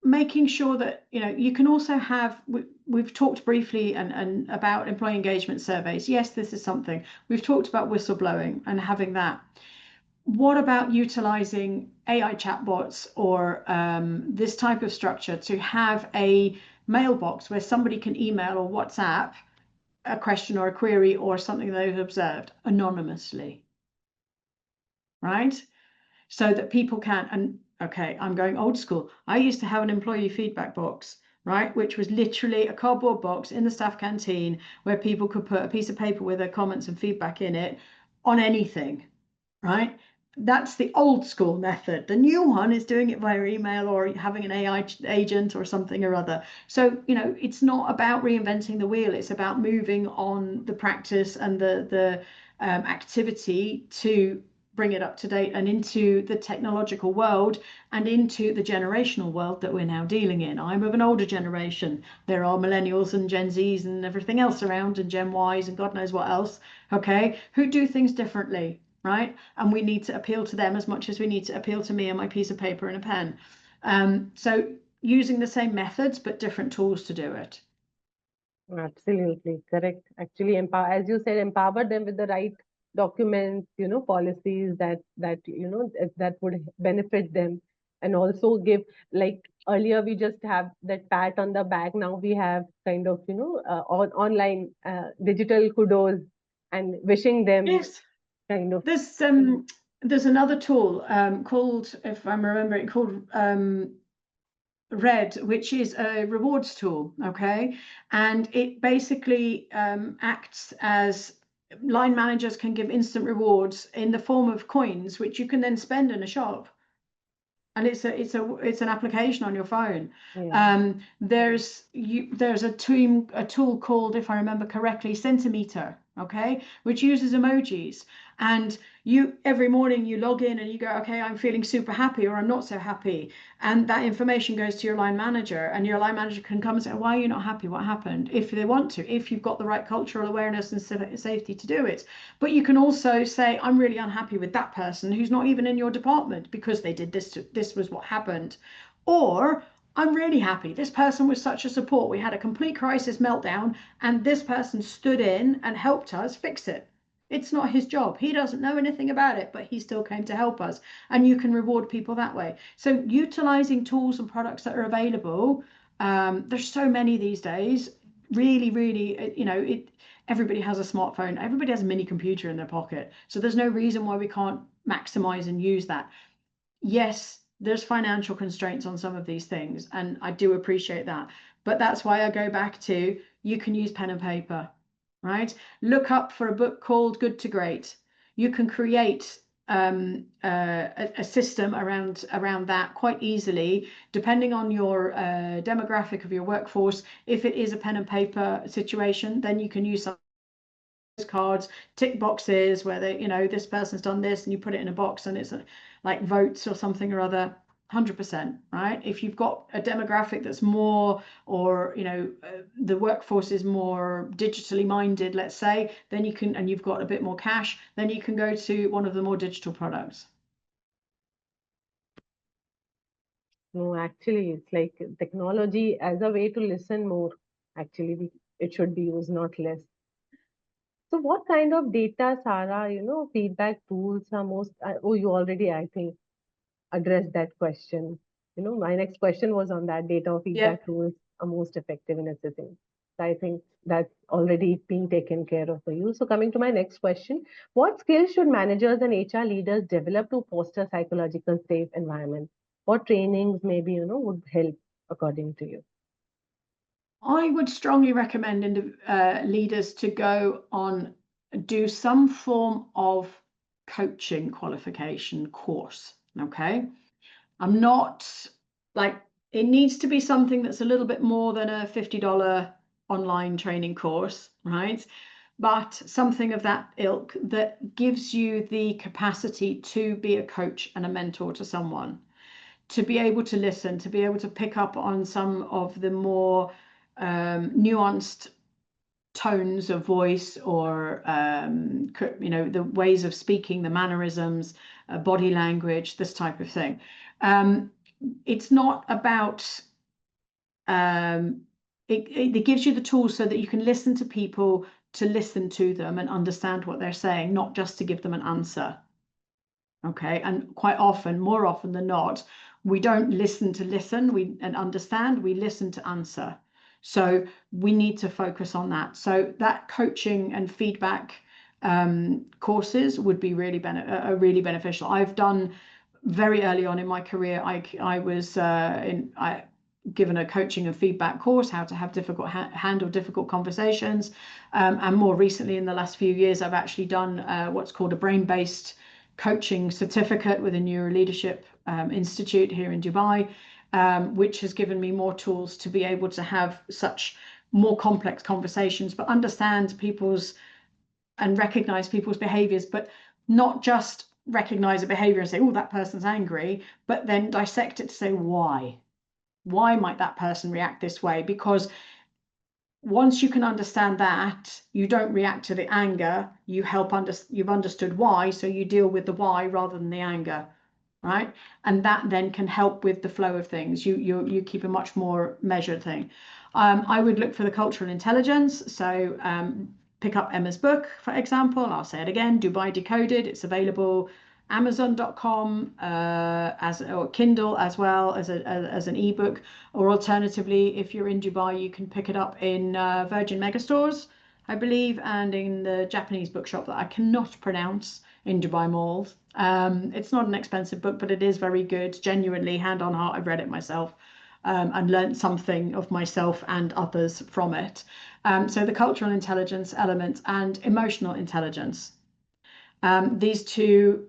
making sure that you can also have, we've talked briefly and about employee engagement surveys. Yes, this is something we've talked about, whistleblowing and having that. What about utilizing AI chatbots or this type of structure to have a mailbox where somebody can email or WhatsApp a question or a query or something they've observed anonymously, right? So that people can, and okay, I'm going old school. I used to have an employee feedback box, right, which was literally a cardboard box in the staff canteen where people could put a piece of paper with their comments and feedback in it on anything, right? That's the old school method. The new one is doing it via email or having an AI agent or something or other. So, it's not about reinventing the wheel. It's about moving on the practice and the activity to bring it up to date and into the technological world and into the generational world that we're now dealing in. I'm of an older generation. There are millennials and Gen Zs and everything else around, and Gen Ys and God knows what else, okay, who do things differently, right? And we need to appeal to them as much as we need to appeal to me and my piece of paper and a pen. So using the same methods but different tools to do it. Absolutely correct. Actually, as you said, empower them with the right documents, policies that would benefit them, and also give, like earlier we just have that pat on the back. Now we have kind of online digital kudos and wishing them. Yes. Kind of. There's another tool called, if I'm remembering, called Red, which is a rewards tool, okay, and it basically acts as, line managers can give instant rewards in the form of coins, which you can then spend in a shop, and it's an application on your phone. Yeah. There's a tool called, if I remember correctly, Centimeter, okay, which uses emojis, and every morning you log in and you go, okay, I'm feeling super happy or I'm not so happy, and that information goes to your line manager, and your line manager can come and say, why are you not happy, what happened, if they want to, if you've got the right cultural awareness and safety to do it. But you can also say, I'm really unhappy with that person who's not even in your department because they did this was what happened. Or, I'm really happy, this person was such a support, we had a complete crisis meltdown and this person stood in and helped us fix it. It's not his job, he doesn't know anything about it, but he still came to help us, and you can reward people that way. So utilizing tools and products that are available, there's so many these days, really, everybody has a smartphone, everybody has a mini computer in their pocket, so there's no reason why we can't maximize and use that. Yes, there's financial constraints on some of these things, and I do appreciate that, but that's why I go back to, you can use pen and paper, right? Look up for a book called Good to Great. You can create a system around that quite easily, depending on your demographic of your workforce. If it is a pen and paper situation, then you can use some cards, tick boxes where they, this person's done this, and you put it in a box and it's like votes or something or other. 100%, right? If you've got a demographic that's more, or the workforce is more digitally minded, let's say, then you can, and you've got a bit more cash, then you can go to one of the more digital products. No, actually, it's like technology as a way to listen more. Actually, it should be used, not less. So what kind of data, Sarah, feedback tools are most, you already, I think, addressed that question. My next question was on that, data or feedback tools are most effective in assessing. So I think that's already being taken care of for you. So coming to my next question, what skills should managers and HR leaders develop to foster psychological safe environment? what trainings maybe, would help according to you? I would strongly recommend leaders to go on, do some form of coaching qualification course. Okay. I'm not like, it needs to be something that's a little bit more than a $50 online training course, right? But something of that ilk that gives you the capacity to be a coach and a mentor to someone, to be able to listen, to be able to pick up on some of the more nuanced tones of voice, or the ways of speaking, the mannerisms, body language, this type of thing. It's not about it gives you the tools so that you can listen to people, to listen to them and understand what they're saying, not just to give them an answer. Okay. And quite often, more often than not, we don't listen to listen and understand, we listen to answer. So we need to focus on that. So that coaching and feedback courses would be really beneficial. I've done very early on in my career, I was given a coaching and feedback course, how to have handle difficult conversations. And more recently, in the last few years, I've actually done what's called a brain-based coaching certificate with a Neuro Leadership Institute here in Dubai, which has given me more tools to be able to have such more complex conversations, but understand people's and recognize people's behaviors, but not just recognize a behavior and say, oh, that person's angry, but then dissect it to say, why might that person react this way? Because once you can understand that, you don't react to the anger, you've understood why, so you deal with the why rather than the anger, right? And that then can help with the flow of things. You keep a much more measured thing. I would look for the cultural intelligence. So pick up Emma's book, for example. I'll say it again, Dubai Decoded. It's available Amazon.com or Kindle as well as an ebook, or alternatively, if you're in Dubai, you can pick it up in Virgin Megastores, I believe, and in the Japanese bookshop that I cannot pronounce in Dubai malls. It's not an expensive book, but it is very good. Genuinely, hand on heart, I've read it myself and learned something of myself and others from it. So the cultural intelligence element and emotional intelligence. These two,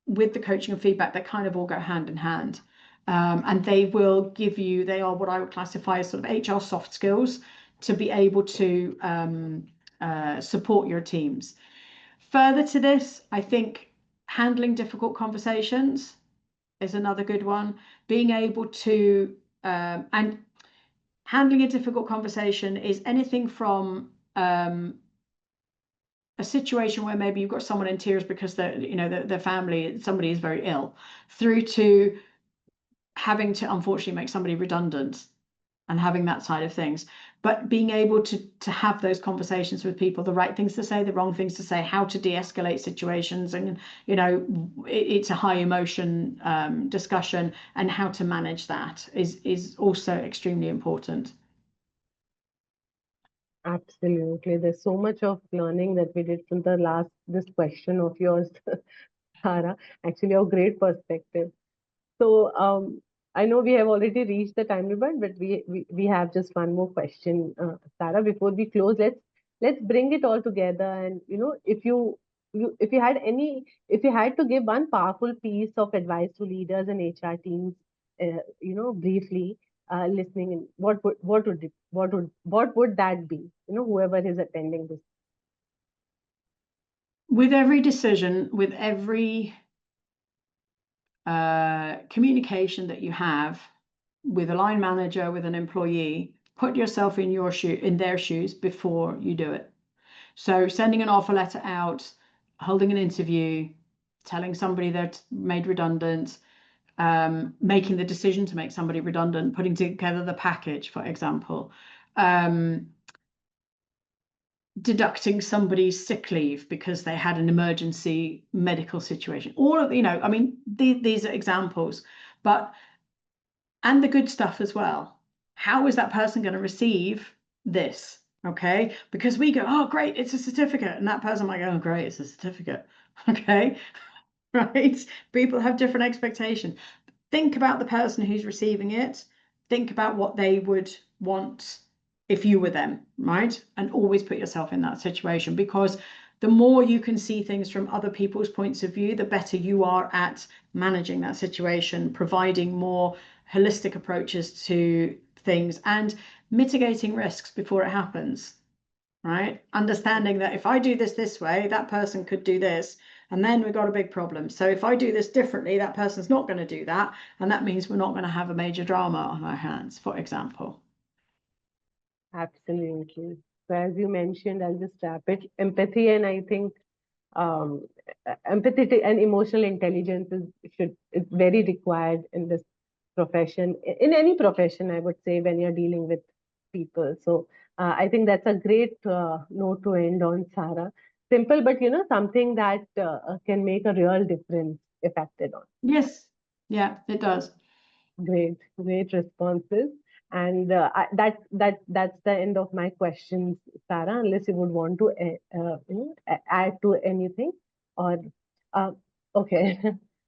with the coaching and feedback, they kind of all go hand in hand. And they will give you, they are what I would classify as sort of HR soft skills to be able to support your teams. Further to this, I think handling difficult conversations is another good one. Being able to, and handling a difficult conversation is anything from a situation where maybe you've got someone in tears because their family, somebody is very ill, through to having to unfortunately make somebody redundant and having that side of things. But being able to have those conversations with people, the right things to say, the wrong things to say, how to de-escalate situations, and it's a high emotion discussion, and how to manage that is also extremely important. Absolutely. There's so much of learning that we did from this question of yours, Sarah. Actually, a great perspective. So I know we have already reached the time limit, but we have just one more question, Sarah. Before we close, let's bring it all together. And if you had to give one powerful piece of advice to leaders and HR teams, briefly listening, in what would that be? Whoever is attending this. With every decision, with every communication that you have with a line manager, with an employee, put yourself in their shoes before you do it. So sending an offer letter out, holding an interview, telling somebody they're made redundant, making the decision to make somebody redundant, putting together the package, for example, deducting somebody's sick leave because they had an emergency medical situation. All of, I mean, these are examples, and the good stuff as well. How is that person going to receive this? Okay, because we go, oh, great, it's a certificate. And that person might go, oh, great, it's a certificate. Okay, right? People have different expectations. think about the person who's receiving it, think about what they would want if you were them, right? And always put yourself in that situation, because the more you can see things from other people's points of view, the better you are at managing that situation, providing more holistic approaches to things and mitigating risks before it happens, right? Understanding that if I do this way, that person could do this, and then we've got a big problem. So if I do this differently, that person's not going to do that, and that means we're not going to have a major drama on our hands, for example. Absolutely. So as you mentioned, I'll just wrap it. Empathy, and I think empathy and emotional intelligence is very required in this profession, in any profession, I would say, when you're dealing with people. So I think that's a great note to end on, Sarah. Simple, but something that can make a real difference if acted on. Yes, yeah, it does. Great responses. And that's the end of my questions, Sarah, unless you would want to add to anything. Or okay,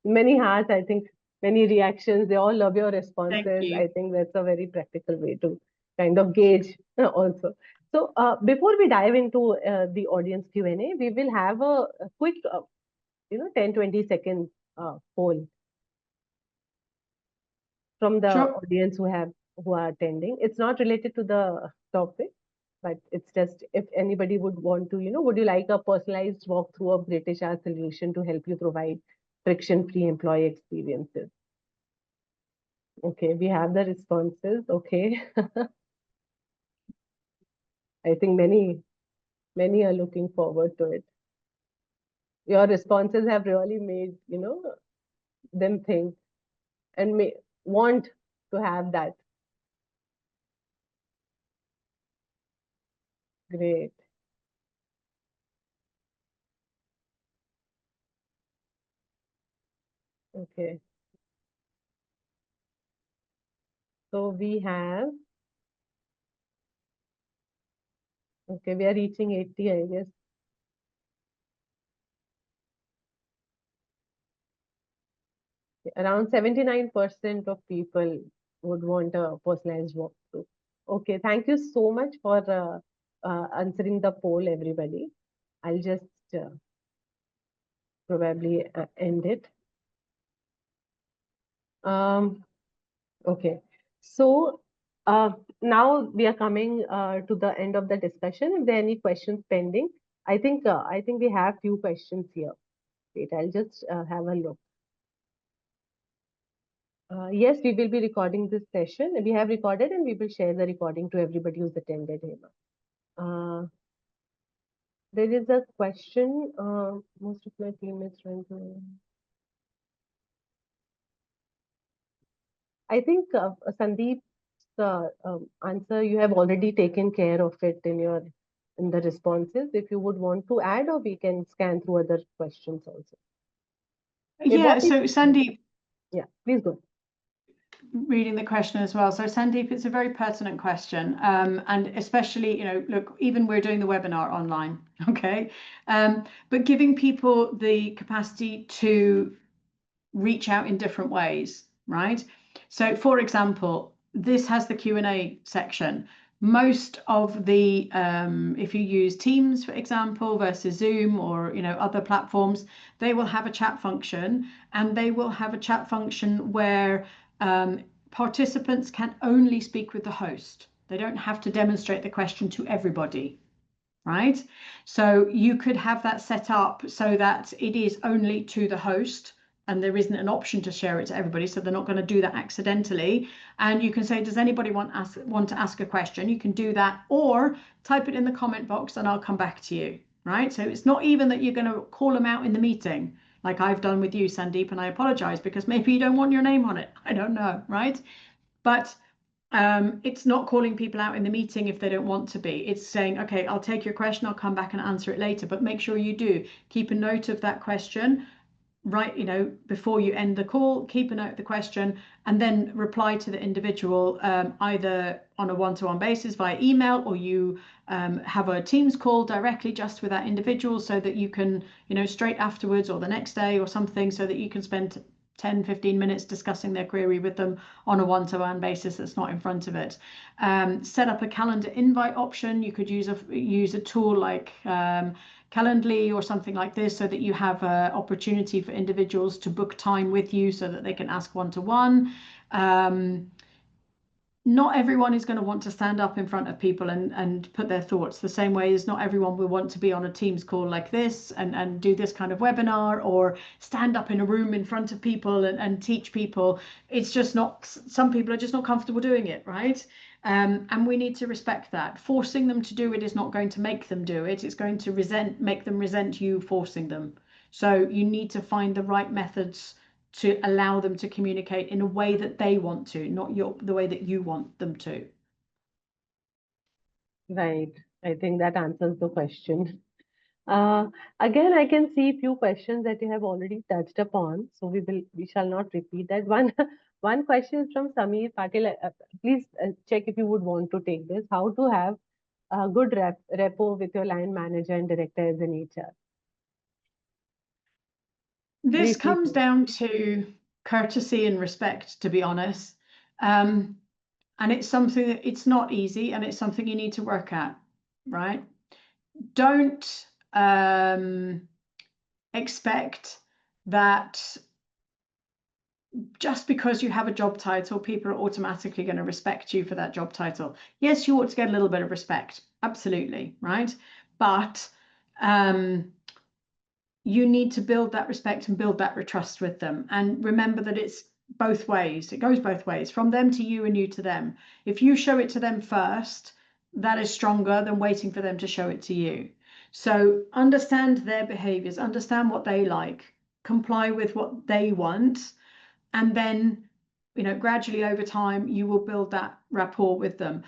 many hearts, I think, many reactions. They all love your responses. Thank you. I think that's a very practical way to kind of gauge also. So before we dive into the audience Q&A, we will have a quick 10-20 second poll from the Sure. audience who are attending. It's not related to the topic, but it's just if anybody would want to, would you like a personalized walkthrough of greytHR solution to help you provide friction-free employee experiences? Okay, we have the responses. Okay. I think many are looking forward to it. Your responses have really made, them think and want to have that. Great. Okay. So we have, okay, we are reaching 80, I guess. Around 79% of people would want a personalized walkthrough. Okay, thank you so much for answering the poll, everybody. I'll just probably end it. Okay, so now we are coming to the end of the discussion. If there are any questions pending, I think we have few questions here. Wait, I'll just have a look. Yes, we will be recording this session. We have recorded and we will share the recording to everybody who's attended here. There is a question. Most of my team is trying to. I think Sandeep's answer, you have already taken care of it in the responses. If you would want to add, or we can scan through other questions also. Yeah, so Sandeep. Yeah, please go. Reading the question as well. So Sandeep, it's a very pertinent question. And especially, look, even we're doing the webinar online, okay? But giving people the capacity to reach out in different ways, right? So for example, this has the Q&A section. Most of the, if you use Teams, for example, versus Zoom or, other platforms, they will have a chat function, and they will have a chat function where participants can only speak with the host. They don't have to demonstrate the question to everybody, right? So you could have that set up so that it is only to the host, and there isn't an option to share it to everybody, so they're not going to do that accidentally. And you can say, does anybody want to ask a question? You can do that, or type it in the comment box and I'll come back to you, right? So it's not even that you're going to call them out in the meeting like I've done with you, Sandeep, and I apologize because maybe you don't want your name on it. I don't know, right? But it's not calling people out in the meeting if they don't want to be. It's saying, okay, I'll take your question, I'll come back and answer it later, but make sure you do keep a note of that question, right? Before you end the call, keep a note of the question and then reply to the individual either on a one-to-one basis via email, or you have a Teams call directly just with that individual so that you can, straight afterwards or the next day or something, so that you can spend 10, 15 minutes discussing their query with them on a one-to-one basis that's not in front of it. Set up a calendar invite option. You could use a tool like Calendly or something like this, so that you have an opportunity for individuals to book time with you so that they can ask one-to-one. Not everyone is going to want to stand up in front of people and put their thoughts, the same way as not everyone will want to be on a Teams call like this and do this kind of webinar, or stand up in a room in front of people and teach people. It's just not, some people are just not comfortable doing it, right? And we need to respect that. Forcing them to do it is not going to make them do it. It's going to make them resent you forcing them. So you need to find the right methods to allow them to communicate in a way that they want to, not the way that you want them to. Right. I think that answers the question. Again, I can see a few questions that you have already touched upon, so we shall not repeat that. One question is from Sameer Patil. Please check if you would want to take this. How to have a good rapport with your line manager and directors in HR? This Briefly, comes please. down to courtesy and respect, to be honest. And it's something that it's not easy, and it's something you need to work at, right? Don't expect that just because you have a job title, people are automatically going to respect you for that job title. Yes, you ought to get a little bit of respect, absolutely, right? But you need to build that respect and build that trust with them. And remember that it's both ways. It goes both ways, from them to you and you to them. If you show it to them first, that is stronger than waiting for them to show it to you. So understand their behaviors, understand what they like, comply with what they want, and then, you know, gradually over time, you will build that rapport with them.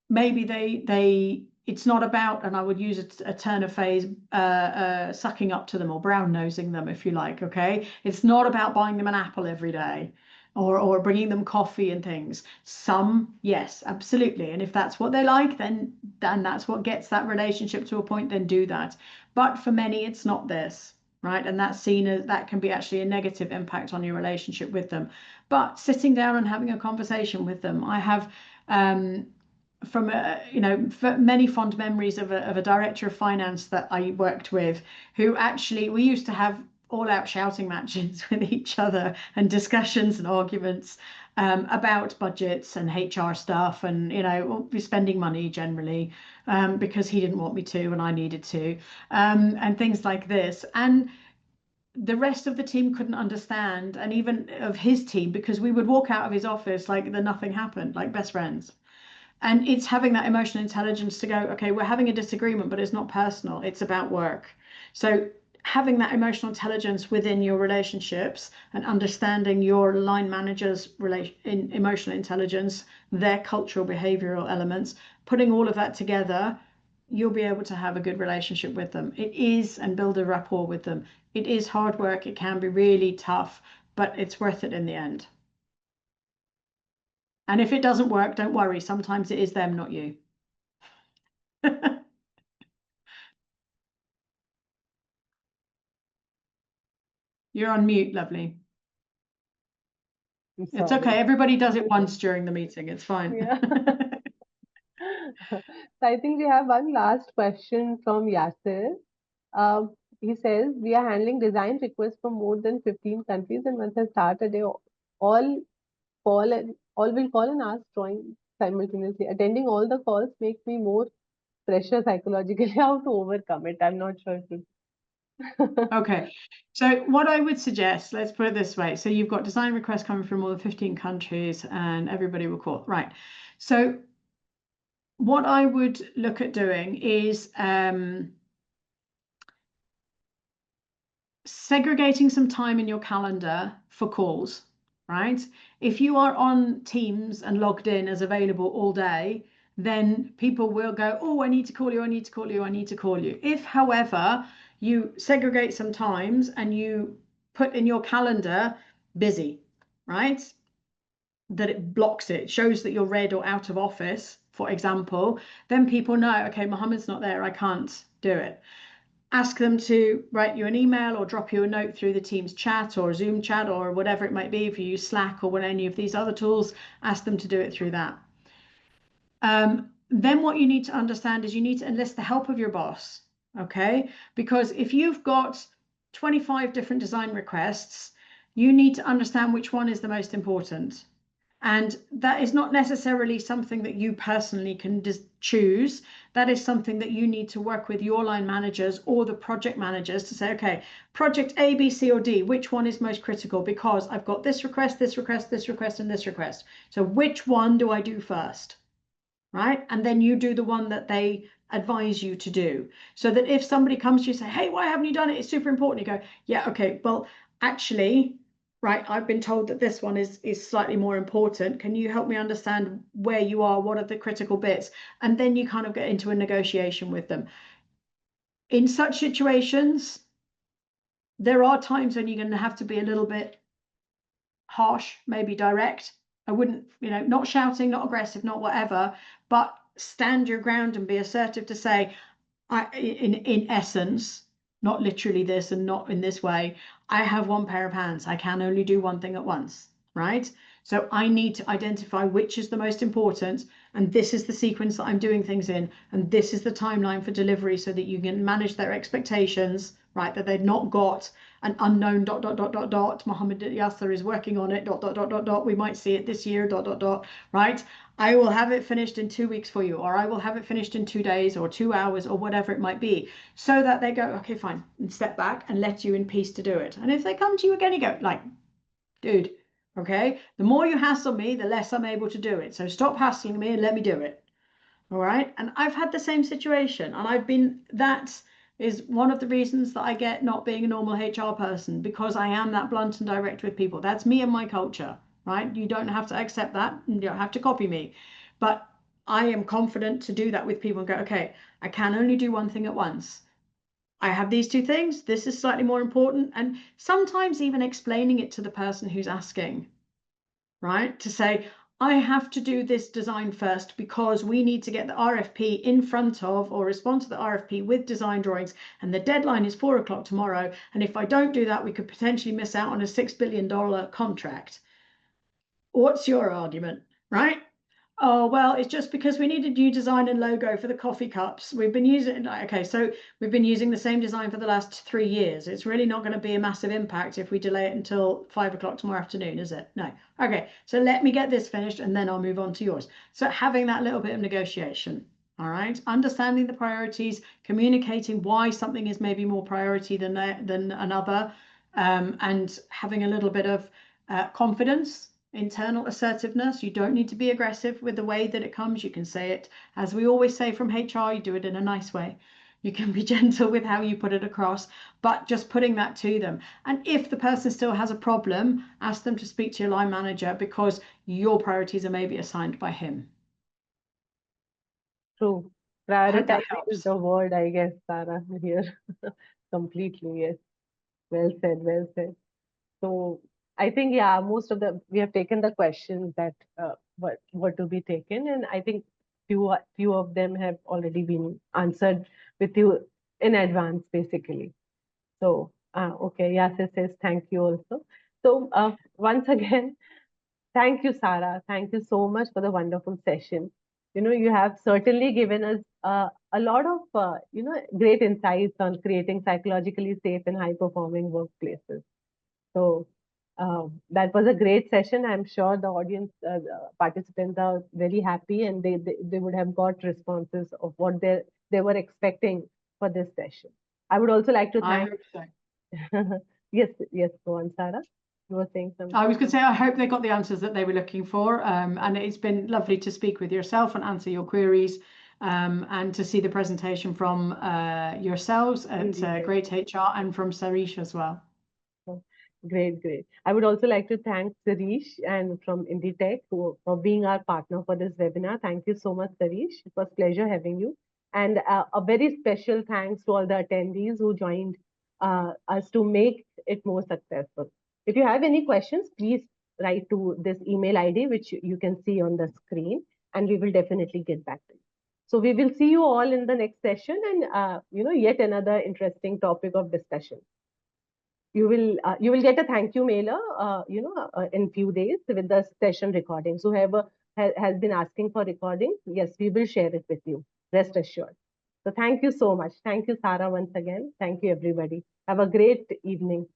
Maybe it's not about, and I would use a turn of phrase, sucking up to them or brown nosing them, if you like. Okay, it's not about buying them an apple every day, or bringing them coffee and things. Some, yes, absolutely, and if that's what they like, then that's what gets that relationship to a point. Then do that. But for many, it's not this. Right, and that's seen as, that can be actually a negative impact on your relationship with them. But sitting down and having a conversation with them, I have from many fond memories of a director of finance that I worked with, who actually, we used to have all-out shouting matches with each other and discussions and arguments about budgets and HR stuff, and spending money generally, because he didn't want me to and I needed to, and things like this. And the rest of the team couldn't understand, and even of his team, because we would walk out of his office like nothing happened, like best friends. And it's having that emotional intelligence to go, okay, we're having a disagreement, but it's not personal, it's about work. So having that emotional intelligence within your relationships and understanding your line manager's emotional intelligence, their cultural behavioral elements, putting all of that together, you'll be able to have a good relationship with them. It is, and build a rapport with them. It is hard work. It can be really tough, but it's worth it in the end. And if it doesn't work, don't worry. Sometimes it is them, not you. You're on mute, lovely. It's okay. Everybody does it once during the meeting. It's fine. Yeah. So I think we have one last question from Yasir. He says, we are handling design requests from more than 15 countries, and once I start a day, all will call and ask drawing simultaneously. Attending all the calls makes me more pressure psychologically. How to overcome it? I'm not sure. Okay, so what I would suggest, let's put it this way. So you've got design requests coming from more than 15 countries and everybody will call, right? So what I would look at doing is segregating some time in your calendar for calls, right? If you are on Teams and logged in as available all day, then people will go, oh, I need to call you, I need to call you, I need to call you. If, however, you segregate some times and you put in your calendar busy, right? That it blocks it, shows that you're red or out of office, for example, then people know, okay, Mohammed's not there, I can't do it. ask them to write you an email or drop you a note through the Teams chat or Zoom chat or whatever it might be. If you use Slack or any of these other tools, ask them to do it through that. Then what you need to understand is you need to enlist the help of your boss, okay? Because if you've got 25 different design requests, you need to understand which one is the most important. And that is not necessarily something that you personally can choose. That is something that you need to work with your line managers or the project managers to say, okay, project A, B, C, or D, which one is most critical? Because I've got this request, this request, this request, and this request. So which one do I do first? Right? And then you do the one that they advise you to do. So that if somebody comes to you and say, hey, why haven't you done it? It's super important. You go, yeah, okay, well, actually, right, I've been told that this one is slightly more important. Can you help me understand where you are? What are the critical bits? And then you kind of get into a negotiation with them. In such situations, there are times when you're going to have to be a little bit harsh, maybe direct. I wouldn't, not shouting, not aggressive, not whatever, but stand your ground and be assertive to say, in essence, not literally this and not in this way, I have one pair of hands. I can only do one thing at once, right? So I need to identify which is the most important, and this is the sequence that I'm doing things in, and this is the timeline for delivery so that you can manage their expectations, right? That they've not got an unknown ... Mohammed Yasser is working on it ... We might see it this year ... right? I will have it finished in 2 weeks for you, or I will have it finished in 2 days or 2 hours or whatever it might be, so that they go, okay, fine, and step back and let you in peace to do it. And if they come to you again, you go like, dude, okay, the more you hassle me, the less I'm able to do it. So stop hassling me and let me do it. All right. And I've had the same situation, and that is one of the reasons that I get not being a normal HR person, because I am that blunt and direct with people. That's me and my culture, right? You don't have to accept that, and you don't have to copy me, but I am confident to do that with people and go, okay, I can only do one thing at once. I have these 2 things. This is slightly more important. And sometimes even explaining it to the person who's asking, right? To say, I have to do this design first because we need to get the RFP in front of, or respond to the RFP with design drawings, and the deadline is 4 o'clock tomorrow. And if I don't do that, we could potentially miss out on a $6 billion contract. What's your argument, right? Oh, well, it's just because we need a new design and logo for the coffee cups. We've been using, okay, so we've been using the same design for the last 3 years. It's really not going to be a massive impact if we delay it until 5 o'clock tomorrow afternoon, is it? No. Okay, so let me get this finished and then I'll move on to yours. So having that little bit of negotiation, all right? Understanding the priorities, communicating why something is maybe more priority than another, and having a little bit of confidence. Internal assertiveness. You don't need to be aggressive with the way that it comes. You can say it, as we always say from HR, you do it in a nice way. You can be gentle with how you put it across, but just putting that to them. And if the person still has a problem, ask them to speak to your line manager, because your priorities are maybe assigned by him. True. Prioritizing is the word, I guess, Sarah, here. Completely, yes. Well said, well said. So I think, yeah, we have taken the questions that what to be taken, and I think few of them have already been answered with you in advance, basically. So okay, Yasir says thank you also. So once again, thank you, Sarah. Thank you so much for the wonderful session. You have certainly given us a lot of great insights on creating psychologically safe and high performing workplaces. So that was a great session. I'm sure the audience participants are very happy, and they would have got responses of what they were expecting for this session. I would also like to thank. I hope so. Yes, go on, Sarah. You were saying something. I was going to say, I hope they got the answers that they were looking for. And it's been lovely to speak with yourself and answer your queries, and to see the presentation from yourselves at greytHR and from Sarish as well. Great. I would also like to thank Sarish and from Inditech for being our partner for this webinar. Thank you so much, Sarish. It was a pleasure having you. And a very special thanks to all the attendees who joined us to make it more successful. If you have any questions, please write to this email ID, which you can see on the screen, and we will definitely get back to you. So we will see you all in the next session, and yet another interesting topic of discussion. You will get a thank you mailer in few days with the session recording. So whoever has been asking for recording, yes, we will share it with you, rest assured. So thank you so much. Thank you, Sarah, once again. Thank you, everybody. Have a great evening.